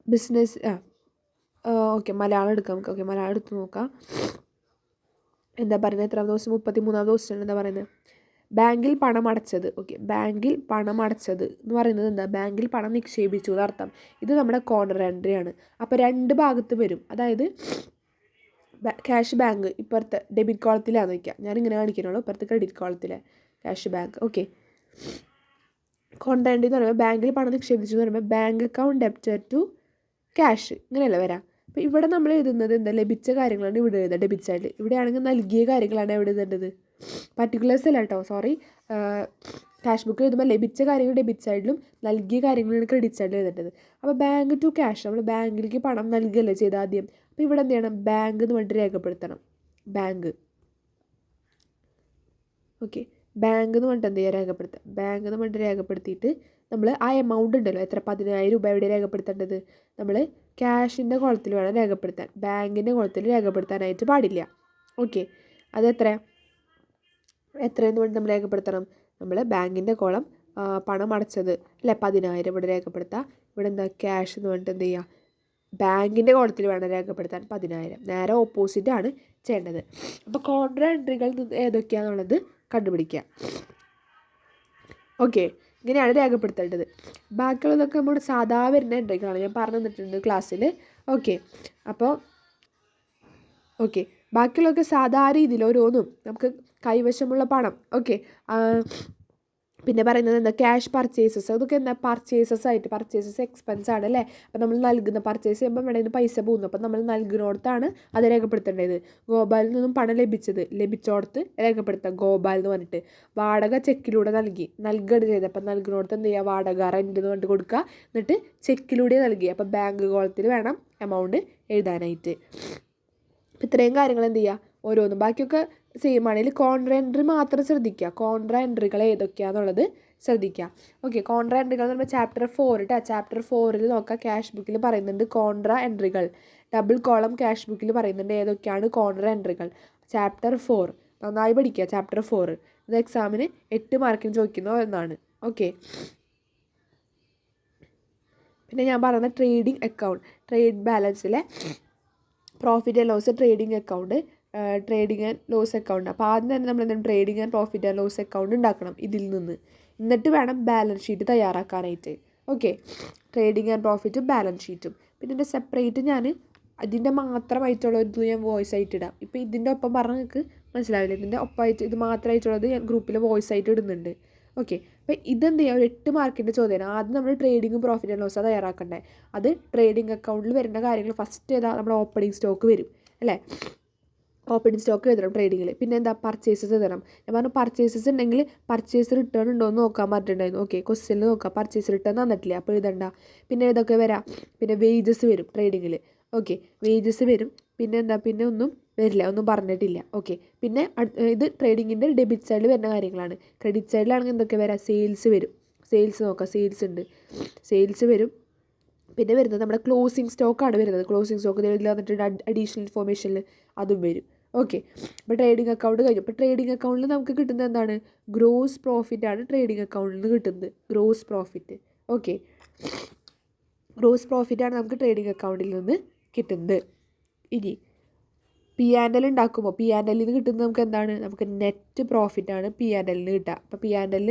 Speaker 1: ബിസിനസ് ഓക്കെ, മലയാളം എടുക്കാം നമുക്ക്. ഓക്കെ, മലയാളം എടുത്ത് നോക്കാം. എന്താ പറയുന്നത്, എത്രാം ദിവസം, 33ാം ദിവസമാണ് എന്താ പറയുന്നത്, ബാങ്കിൽ പണം അടച്ചത്. ഓക്കെ, ബാങ്കിൽ പണം അടച്ചത് എന്ന് പറയുന്നത് എന്താ, ബാങ്കിൽ പണം നിക്ഷേപിച്ചു എന്നർത്ഥം. ഇത് നമ്മുടെ കോൺട്രാ എൻട്രി ആണ്. അപ്പോൾ 2 ഭാഗത്ത് വരും. അതായത് ക്യാഷ് ബാങ്ക് ഇപ്പുറത്തെ ഡെബിറ്റ് കോളത്തിലാണെന്ന് വയ്ക്കുക, ഞാനിങ്ങനെ കാണിക്കുന്നുള്ളൂ, ഇപ്പുറത്ത് ക്രെഡിറ്റ് കോളത്തിലെ cash bank. Okay, contra entry എന്ന് പറയുമ്പോൾ ബാങ്കിൽ പണം നിക്ഷേപിച്ചു എന്ന് പറയുമ്പോൾ bank account debtor to cash, ഇങ്ങനെയല്ല വരാം. അപ്പോൾ ഇവിടെ നമ്മൾ എഴുതുന്നത് എന്താ, ലഭിച്ച കാര്യങ്ങളാണ് ഇവിടെ എഴുതുക ഡെബിറ്റ് സൈഡിൽ. ഇവിടെ ആണെങ്കിൽ നൽകിയ കാര്യങ്ങളാണ് എവിടെ എഴുതേണ്ടത്, പർട്ടിക്കുലേഴ്സ് അല്ല കേട്ടോ, സോറി. ക്യാഷ് ബുക്ക് എഴുതുമ്പോൾ ലഭിച്ച കാര്യങ്ങൾ ഡെബിറ്റ് സൈഡിലും നൽകിയ കാര്യങ്ങളാണ് ക്രെഡിറ്റ് സൈഡിൽ എഴുതേണ്ടത്. അപ്പോൾ ബാങ്ക് ടു ക്യാഷ്, നമ്മൾ ബാങ്കിലേക്ക് പണം നൽകുകയല്ലേ ചെയ്ത് ആദ്യം. അപ്പോൾ ഇവിടെ എന്ത് ചെയ്യണം, ബാങ്ക് എന്ന് പറഞ്ഞിട്ട് രേഖപ്പെടുത്തണം, ബാങ്ക്. ഓക്കെ, ബാങ്ക് എന്ന് പറഞ്ഞിട്ട് എന്ത് ചെയ്യുക, രേഖപ്പെടുത്തുക. ബാങ്ക് എന്ന് പറഞ്ഞിട്ട് രേഖപ്പെടുത്തിയിട്ട് നമ്മൾ ആ എമൗണ്ട് ഉണ്ടല്ലോ, എത്ര 10,000 രൂപ എവിടെ രേഖപ്പെടുത്തേണ്ടത്, നമ്മൾ ക്യാഷിൻ്റെ കുളത്തിൽ വേണം രേഖപ്പെടുത്താൻ, ബാങ്കിൻ്റെ കുളത്തിൽ രേഖപ്പെടുത്താനായിട്ട് പാടില്ല. ഓക്കെ, അത് എത്രയെന്ന് വേണ്ടി നമ്മൾ രേഖപ്പെടുത്തണം, നമ്മൾ ബാങ്കിൻ്റെ കോളം പണം അടച്ചത് അല്ലേ 10,000 ഇവിടെ രേഖപ്പെടുത്താം. ഇവിടെ എന്താ ക്യാഷ് എന്ന് പറഞ്ഞിട്ട് എന്ത് ചെയ്യുക, ബാങ്കിൻ്റെ കോളത്തിൽ വേണം രേഖപ്പെടുത്താൻ 10,000. നേരെ ഓപ്പോസിറ്റാണ് ചെയ്യേണ്ടത്. അപ്പോൾ കോൺട്രാ എൻട്രികൾ ഏതൊക്കെയാണെന്നുള്ളത് കണ്ടുപിടിക്കുക. ഓക്കെ, ഇങ്ങനെയാണ് രേഖപ്പെടുത്തേണ്ടത്. ബാക്കിയുള്ളതൊക്കെ നമ്മുടെ സാധാ വരുന്ന എൻട്രികളാണ്, ഞാൻ പറഞ്ഞു തന്നിട്ടുണ്ട് ക്ലാസ്സിൽ. ഓക്കെ, അപ്പോൾ ഓക്കെ, ബാക്കിയുള്ളതൊക്കെ സാധാ രീതിയിൽ ഓരോന്നും നമുക്ക് കൈവശമുള്ള പണം. ഓക്കെ, പിന്നെ പറയുന്നത് എന്താ, ക്യാഷ് പർച്ചേസസ്, അതൊക്കെ എന്താ പർച്ചേസസ് എക്സ്പെൻസ് ആണ് അല്ലേ. അപ്പോൾ നമ്മൾ നൽകുന്ന പർച്ചേസ് ചെയ്യുമ്പോൾ ഇവിടെ നിന്ന് പൈസ പോകുന്നു, അപ്പോൾ നമ്മൾ നൽകുന്നിടത്താണ് അത് രേഖപ്പെടുത്തേണ്ടത്. ഗോപാലിൽ നിന്നും പണം ലഭിച്ചോടത്ത് രേഖപ്പെടുത്താം, ഗോപാൽ എന്ന് പറഞ്ഞിട്ട്. വാടക ചെക്കിലൂടെ നൽകുകയാണ് ചെയ്തത്, അപ്പോൾ നൽകുന്നിടത്ത് എന്ത് ചെയ്യുക, വാടക റെൻ്റ് എന്ന് പറഞ്ഞിട്ട് കൊടുക്കുക. എന്നിട്ട് ചെക്കിലൂടെ നൽകി, അപ്പോൾ ബാങ്ക് കോളത്തിൽ വേണം എമൗണ്ട് എഴുതാനായിട്ട്. അപ്പോൾ ഇത്രയും കാര്യങ്ങൾ എന്ത് ചെയ്യുക, ഓരോന്നും. ബാക്കിയൊക്കെ സെയിം ആണെങ്കിൽ കോൺട്രാ എൻട്രി മാത്രം ശ്രദ്ധിക്കുക, കോൺട്രാ എൻട്രികൾ ഏതൊക്കെയാണെന്നുള്ളത് ശ്രദ്ധിക്കുക. ഓക്കെ, കോൺട്രാ എൻട്രികൾ എന്ന് പറയുമ്പോൾ ചാപ്റ്റർ 4 ചാപ്റ്റർ 4 നോക്കുക. ക്യാഷ് ബുക്കിൽ പറയുന്നുണ്ട് കോൺട്രാ എൻട്രികൾ, ഡബിൾ കോളം ക്യാഷ് ബുക്കിൽ പറയുന്നുണ്ട് ഏതൊക്കെയാണ് കോൺട്രാ എൻട്രികൾ. ചാപ്റ്റർ 4 നന്നായി പഠിക്കുക. ചാപ്റ്റർ 4 ഇത് എക്സാമിന് 8 മാർക്കിന് ചോദിക്കുന്ന ഒന്നാണ്. ഓക്കെ, പിന്നെ ഞാൻ പറയുന്ന ട്രേഡിംഗ് അക്കൗണ്ട്, ട്രേഡ് ബാലൻസിലെ profit and loss trading account, trading and loss account. അപ്പോൾ ആദ്യം തന്നെ നമ്മൾ എന്താണ് trading and profit and loss account ഉണ്ടാക്കണം ഇതിൽ നിന്ന്. എന്നിട്ട് വേണം ബാലൻസ് ഷീറ്റ് തയ്യാറാക്കാനായിട്ട്. ഓക്കെ, ട്രേഡിംഗ് ആൻഡ് പ്രോഫിറ്റും ബാലൻസ് ഷീറ്റും. പിന്നെ ഇതിൻ്റെ സെപ്പറേറ്റ് ഞാൻ അതിൻ്റെ മാത്രമായിട്ടുള്ള ഒരു ഞാൻ വോയിസ് ആയിട്ട് ഇടാം. ഇപ്പോൾ ഇതിൻ്റെ ഒപ്പം പറഞ്ഞാൽ നിങ്ങൾക്ക് മനസ്സിലാവില്ല. ഇതിൻ്റെ ഒപ്പമായിട്ട് ഇത് മാത്രമായിട്ടുള്ളത് ഞാൻ ഗ്രൂപ്പിൽ വോയിസ് ആയിട്ട് ഇടുന്നുണ്ട്. ഓക്കെ, അപ്പോൾ ഇതെന്ത് ചെയ്യുക, ഒരു 8 മാർക്കിൻ്റെ ചോദ്യമാണ്. ആദ്യം നമ്മൾ ട്രേഡിങ്ങും പ്രോഫിറ്റ് ആൻഡ് ലോസ് തയ്യാറാക്കണ്ടേ. അത് ട്രേഡിംഗ് അക്കൗണ്ടിൽ വരുന്ന കാര്യങ്ങൾ ഫസ്റ്റ് ഏതാ, നമ്മുടെ ഓപ്പണിംഗ് സ്റ്റോക്ക് വരും അല്ലേ. ഓപ്പണിംഗ് സ്റ്റോക്ക് എഴുതണം ട്രേഡിങ്ങിൽ. പിന്നെ എന്താ, പർച്ചേസസ് എഴുതണം. ഞാൻ പറഞ്ഞു പർച്ചേസസ് ഉണ്ടെങ്കിൽ പർച്ചേസ് റിട്ടേൺ ഉണ്ടോ എന്ന് നോക്കാൻ പറഞ്ഞിട്ടുണ്ടായിരുന്നു. ഓക്കെ, ക്വസ്റ്റ്യനിൽ നോക്കാം. പർച്ചേസ് റിട്ടേൺ തന്നിട്ടില്ല, അപ്പോൾ എഴുതണ്ട. പിന്നെ ഇതൊക്കെ വരാം. പിന്നെ വേജസ് വരും ട്രേഡിങ്ങിൽ. ഓക്കെ, വേജസ് വരും. പിന്നെ എന്താ, പിന്നെ ഒന്നും വരില്ല, ഒന്നും പറഞ്ഞിട്ടില്ല. ഓക്കെ, പിന്നെ ഇത് ട്രേഡിങ്ങിൻ്റെ ഡെബിറ്റ് സൈഡിൽ വരുന്ന കാര്യങ്ങളാണ്. ക്രെഡിറ്റ് സൈഡിലാണെങ്കിൽ എന്തൊക്കെ വരാം, സെയിൽസ് വരും. സെയിൽസ് നോക്കാം, സെയിൽസ് ഉണ്ട്, സെയിൽസ് വരും. പിന്നെ വരുന്നത് നമ്മുടെ ക്ലോസിംഗ് സ്റ്റോക്കാണ് വരുന്നത്. ക്ലോസിംഗ് സ്റ്റോക്ക് ഇതിൽ വന്നിട്ടുണ്ട് അഡീഷണൽ ഇൻഫോർമേഷനിൽ അതും വരും. ഓക്കെ, അപ്പോൾ ട്രേഡിംഗ് അക്കൗണ്ട് കഴിഞ്ഞു. അപ്പോൾ ട്രേഡിംഗ് അക്കൗണ്ടിൽ നമുക്ക് കിട്ടുന്നത് എന്താണ്, ഗ്രോസ് പ്രോഫിറ്റാണ് ട്രേഡിംഗ് അക്കൗണ്ടിൽ നിന്ന് കിട്ടുന്നത്. Gross profit. ഓക്കെ, ഗ്രോസ് പ്രോഫിറ്റാണ് നമുക്ക് ട്രേഡിംഗ് അക്കൗണ്ടിൽ നിന്ന് കിട്ടുന്നത്. ഇനി P&L ഉണ്ടാക്കുമ്പോൾ P&L നിന്ന് കിട്ടുന്നത് നമുക്ക് എന്താണ്, നമുക്ക് നെറ്റ് പ്രോഫിറ്റാണ് P&L നിന്ന് കിട്ടുക. അപ്പോൾ P&L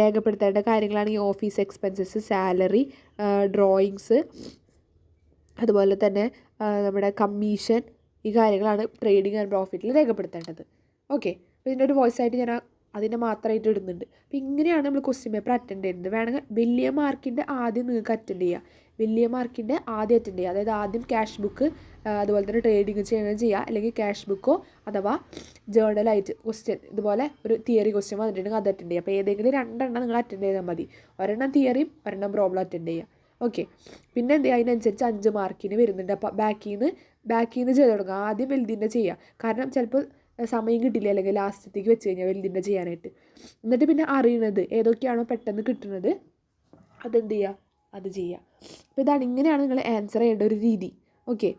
Speaker 1: രേഖപ്പെടുത്തേണ്ട കാര്യങ്ങളാണ് ഈ ഓഫീസ് എക്സ്പെൻസസ്, സാലറി, ഡ്രോയിങ്സ്, അതുപോലെ തന്നെ നമ്മുടെ കമ്മീഷൻ, ഈ കാര്യങ്ങളാണ് ട്രേഡിംഗ് ആൻഡ് പ്രോഫിറ്റിൽ രേഖപ്പെടുത്തേണ്ടത്. ഓക്കെ, അപ്പോൾ ഇതിൻ്റെ ഒരു വോയിസ് ആയിട്ട് ഞാൻ അതിനെ മാത്രമായിട്ട് ഇടുന്നുണ്ട്. അപ്പോൾ ഇങ്ങനെയാണ് നമ്മൾ ക്വസ്റ്റ്യൻ പേപ്പർ അറ്റൻഡ് ചെയ്യുന്നത്. വേണമെങ്കിൽ വലിയ മാർക്കിൻ്റെ ആദ്യം നിങ്ങൾക്ക് അറ്റൻഡ് ചെയ്യാം. വലിയ മാർക്കിൻ്റെ ആദ്യം അറ്റൻഡ് ചെയ്യുക. അതായത് ആദ്യം ക്യാഷ് ബുക്ക്, അതുപോലെ തന്നെ ട്രേഡിംഗ് ചെയ്യുക. അല്ലെങ്കിൽ ക്യാഷ് ബുക്കോ അഥവാ ജേർണലായിട്ട് ക്വസ്റ്റ്യൻ ഇതുപോലെ ഒരു തിയറി ക്വസ്റ്റ്യൻ വന്നിട്ടുണ്ടെങ്കിൽ അത് അറ്റൻഡ് ചെയ്യുക. അപ്പോൾ ഏതെങ്കിലും 2 എണ്ണം നിങ്ങൾ അറ്റൻഡ് ചെയ്താൽ മതി. ഒരെണ്ണം തിയറിയും ഒരെണ്ണം പ്രോബ്ലം അറ്റൻഡ് ചെയ്യുക. ഓക്കെ, പിന്നെ എന്ത് ചെയ്യുക, അതിനനുസരിച്ച് 5 മാർക്കിന് വരുന്നുണ്ട്. അപ്പോൾ ബാക്കിൽ നിന്ന് ചെയ്ത് തുടങ്ങുക. ആദ്യം വലുതിൻ്റെ ചെയ്യുക. കാരണം ചിലപ്പോൾ സമയം കിട്ടില്ല, അല്ലെങ്കിൽ ലാസ്റ്റത്തേക്ക് വെച്ച് കഴിഞ്ഞാൽ വലുതിൻ്റെ ചെയ്യാനായിട്ട്. എന്നിട്ട് പിന്നെ അറിയണത് ഏതൊക്കെയാണോ പെട്ടെന്ന് കിട്ടുന്നത് അതെന്ത് ചെയ്യുക, അത് ചെയ്യുക. അപ്പോൾ ഇതാണ്, ഇങ്ങനെയാണ് നിങ്ങൾ ആൻസർ ചെയ്യേണ്ട ഒരു രീതി. ഓക്കെ,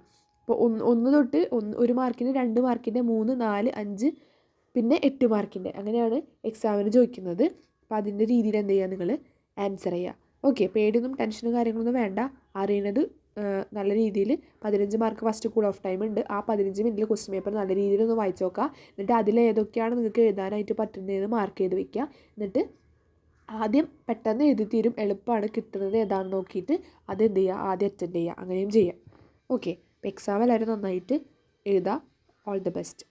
Speaker 1: അപ്പോൾ 1 തൊട്ട് 1 മാർക്കിന്, 2 മാർക്കിൻ്റെ, 3, 4, 5, പിന്നെ 8 മാർക്കിൻ്റെ, അങ്ങനെയാണ് എക്സാമിന് ചോദിക്കുന്നത്. അപ്പോൾ അതിൻ്റെ രീതിയിൽ എന്ത് ചെയ്യുക, നിങ്ങൾ ആൻസർ ചെയ്യുക. ഓക്കെ, പേടിയൊന്നും ടെൻഷനും കാര്യങ്ങളൊന്നും വേണ്ട. അറിയണത് നല്ല രീതിയിൽ 15 mark first cool off time ഉണ്ട്. ആ 15 മിനിറ്റിൽ ക്വസ്റ്റ്യൻ പേപ്പർ നല്ല രീതിയിൽ ഒന്ന് വായിച്ച് നോക്കുക. എന്നിട്ട് അതിലേതൊക്കെയാണ് നിങ്ങൾക്ക് എഴുതാനായിട്ട് പറ്റുന്നതെന്ന് മാർക്ക് ചെയ്ത് വെക്കുക. എന്നിട്ട് ആദ്യം പെട്ടെന്ന് എഴുതി തീരും, എളുപ്പമാണ്, കിട്ടുന്നത് ഏതാണെന്ന് നോക്കിയിട്ട് അത് എന്ത് ചെയ്യുക, ആദ്യം അറ്റൻഡ് ചെയ്യുക. അങ്ങനെയും ചെയ്യാം. ഓക്കെ, അപ്പോൾ എക്സാം എല്ലാവരും നന്നായിട്ട് എഴുതുക. All the best.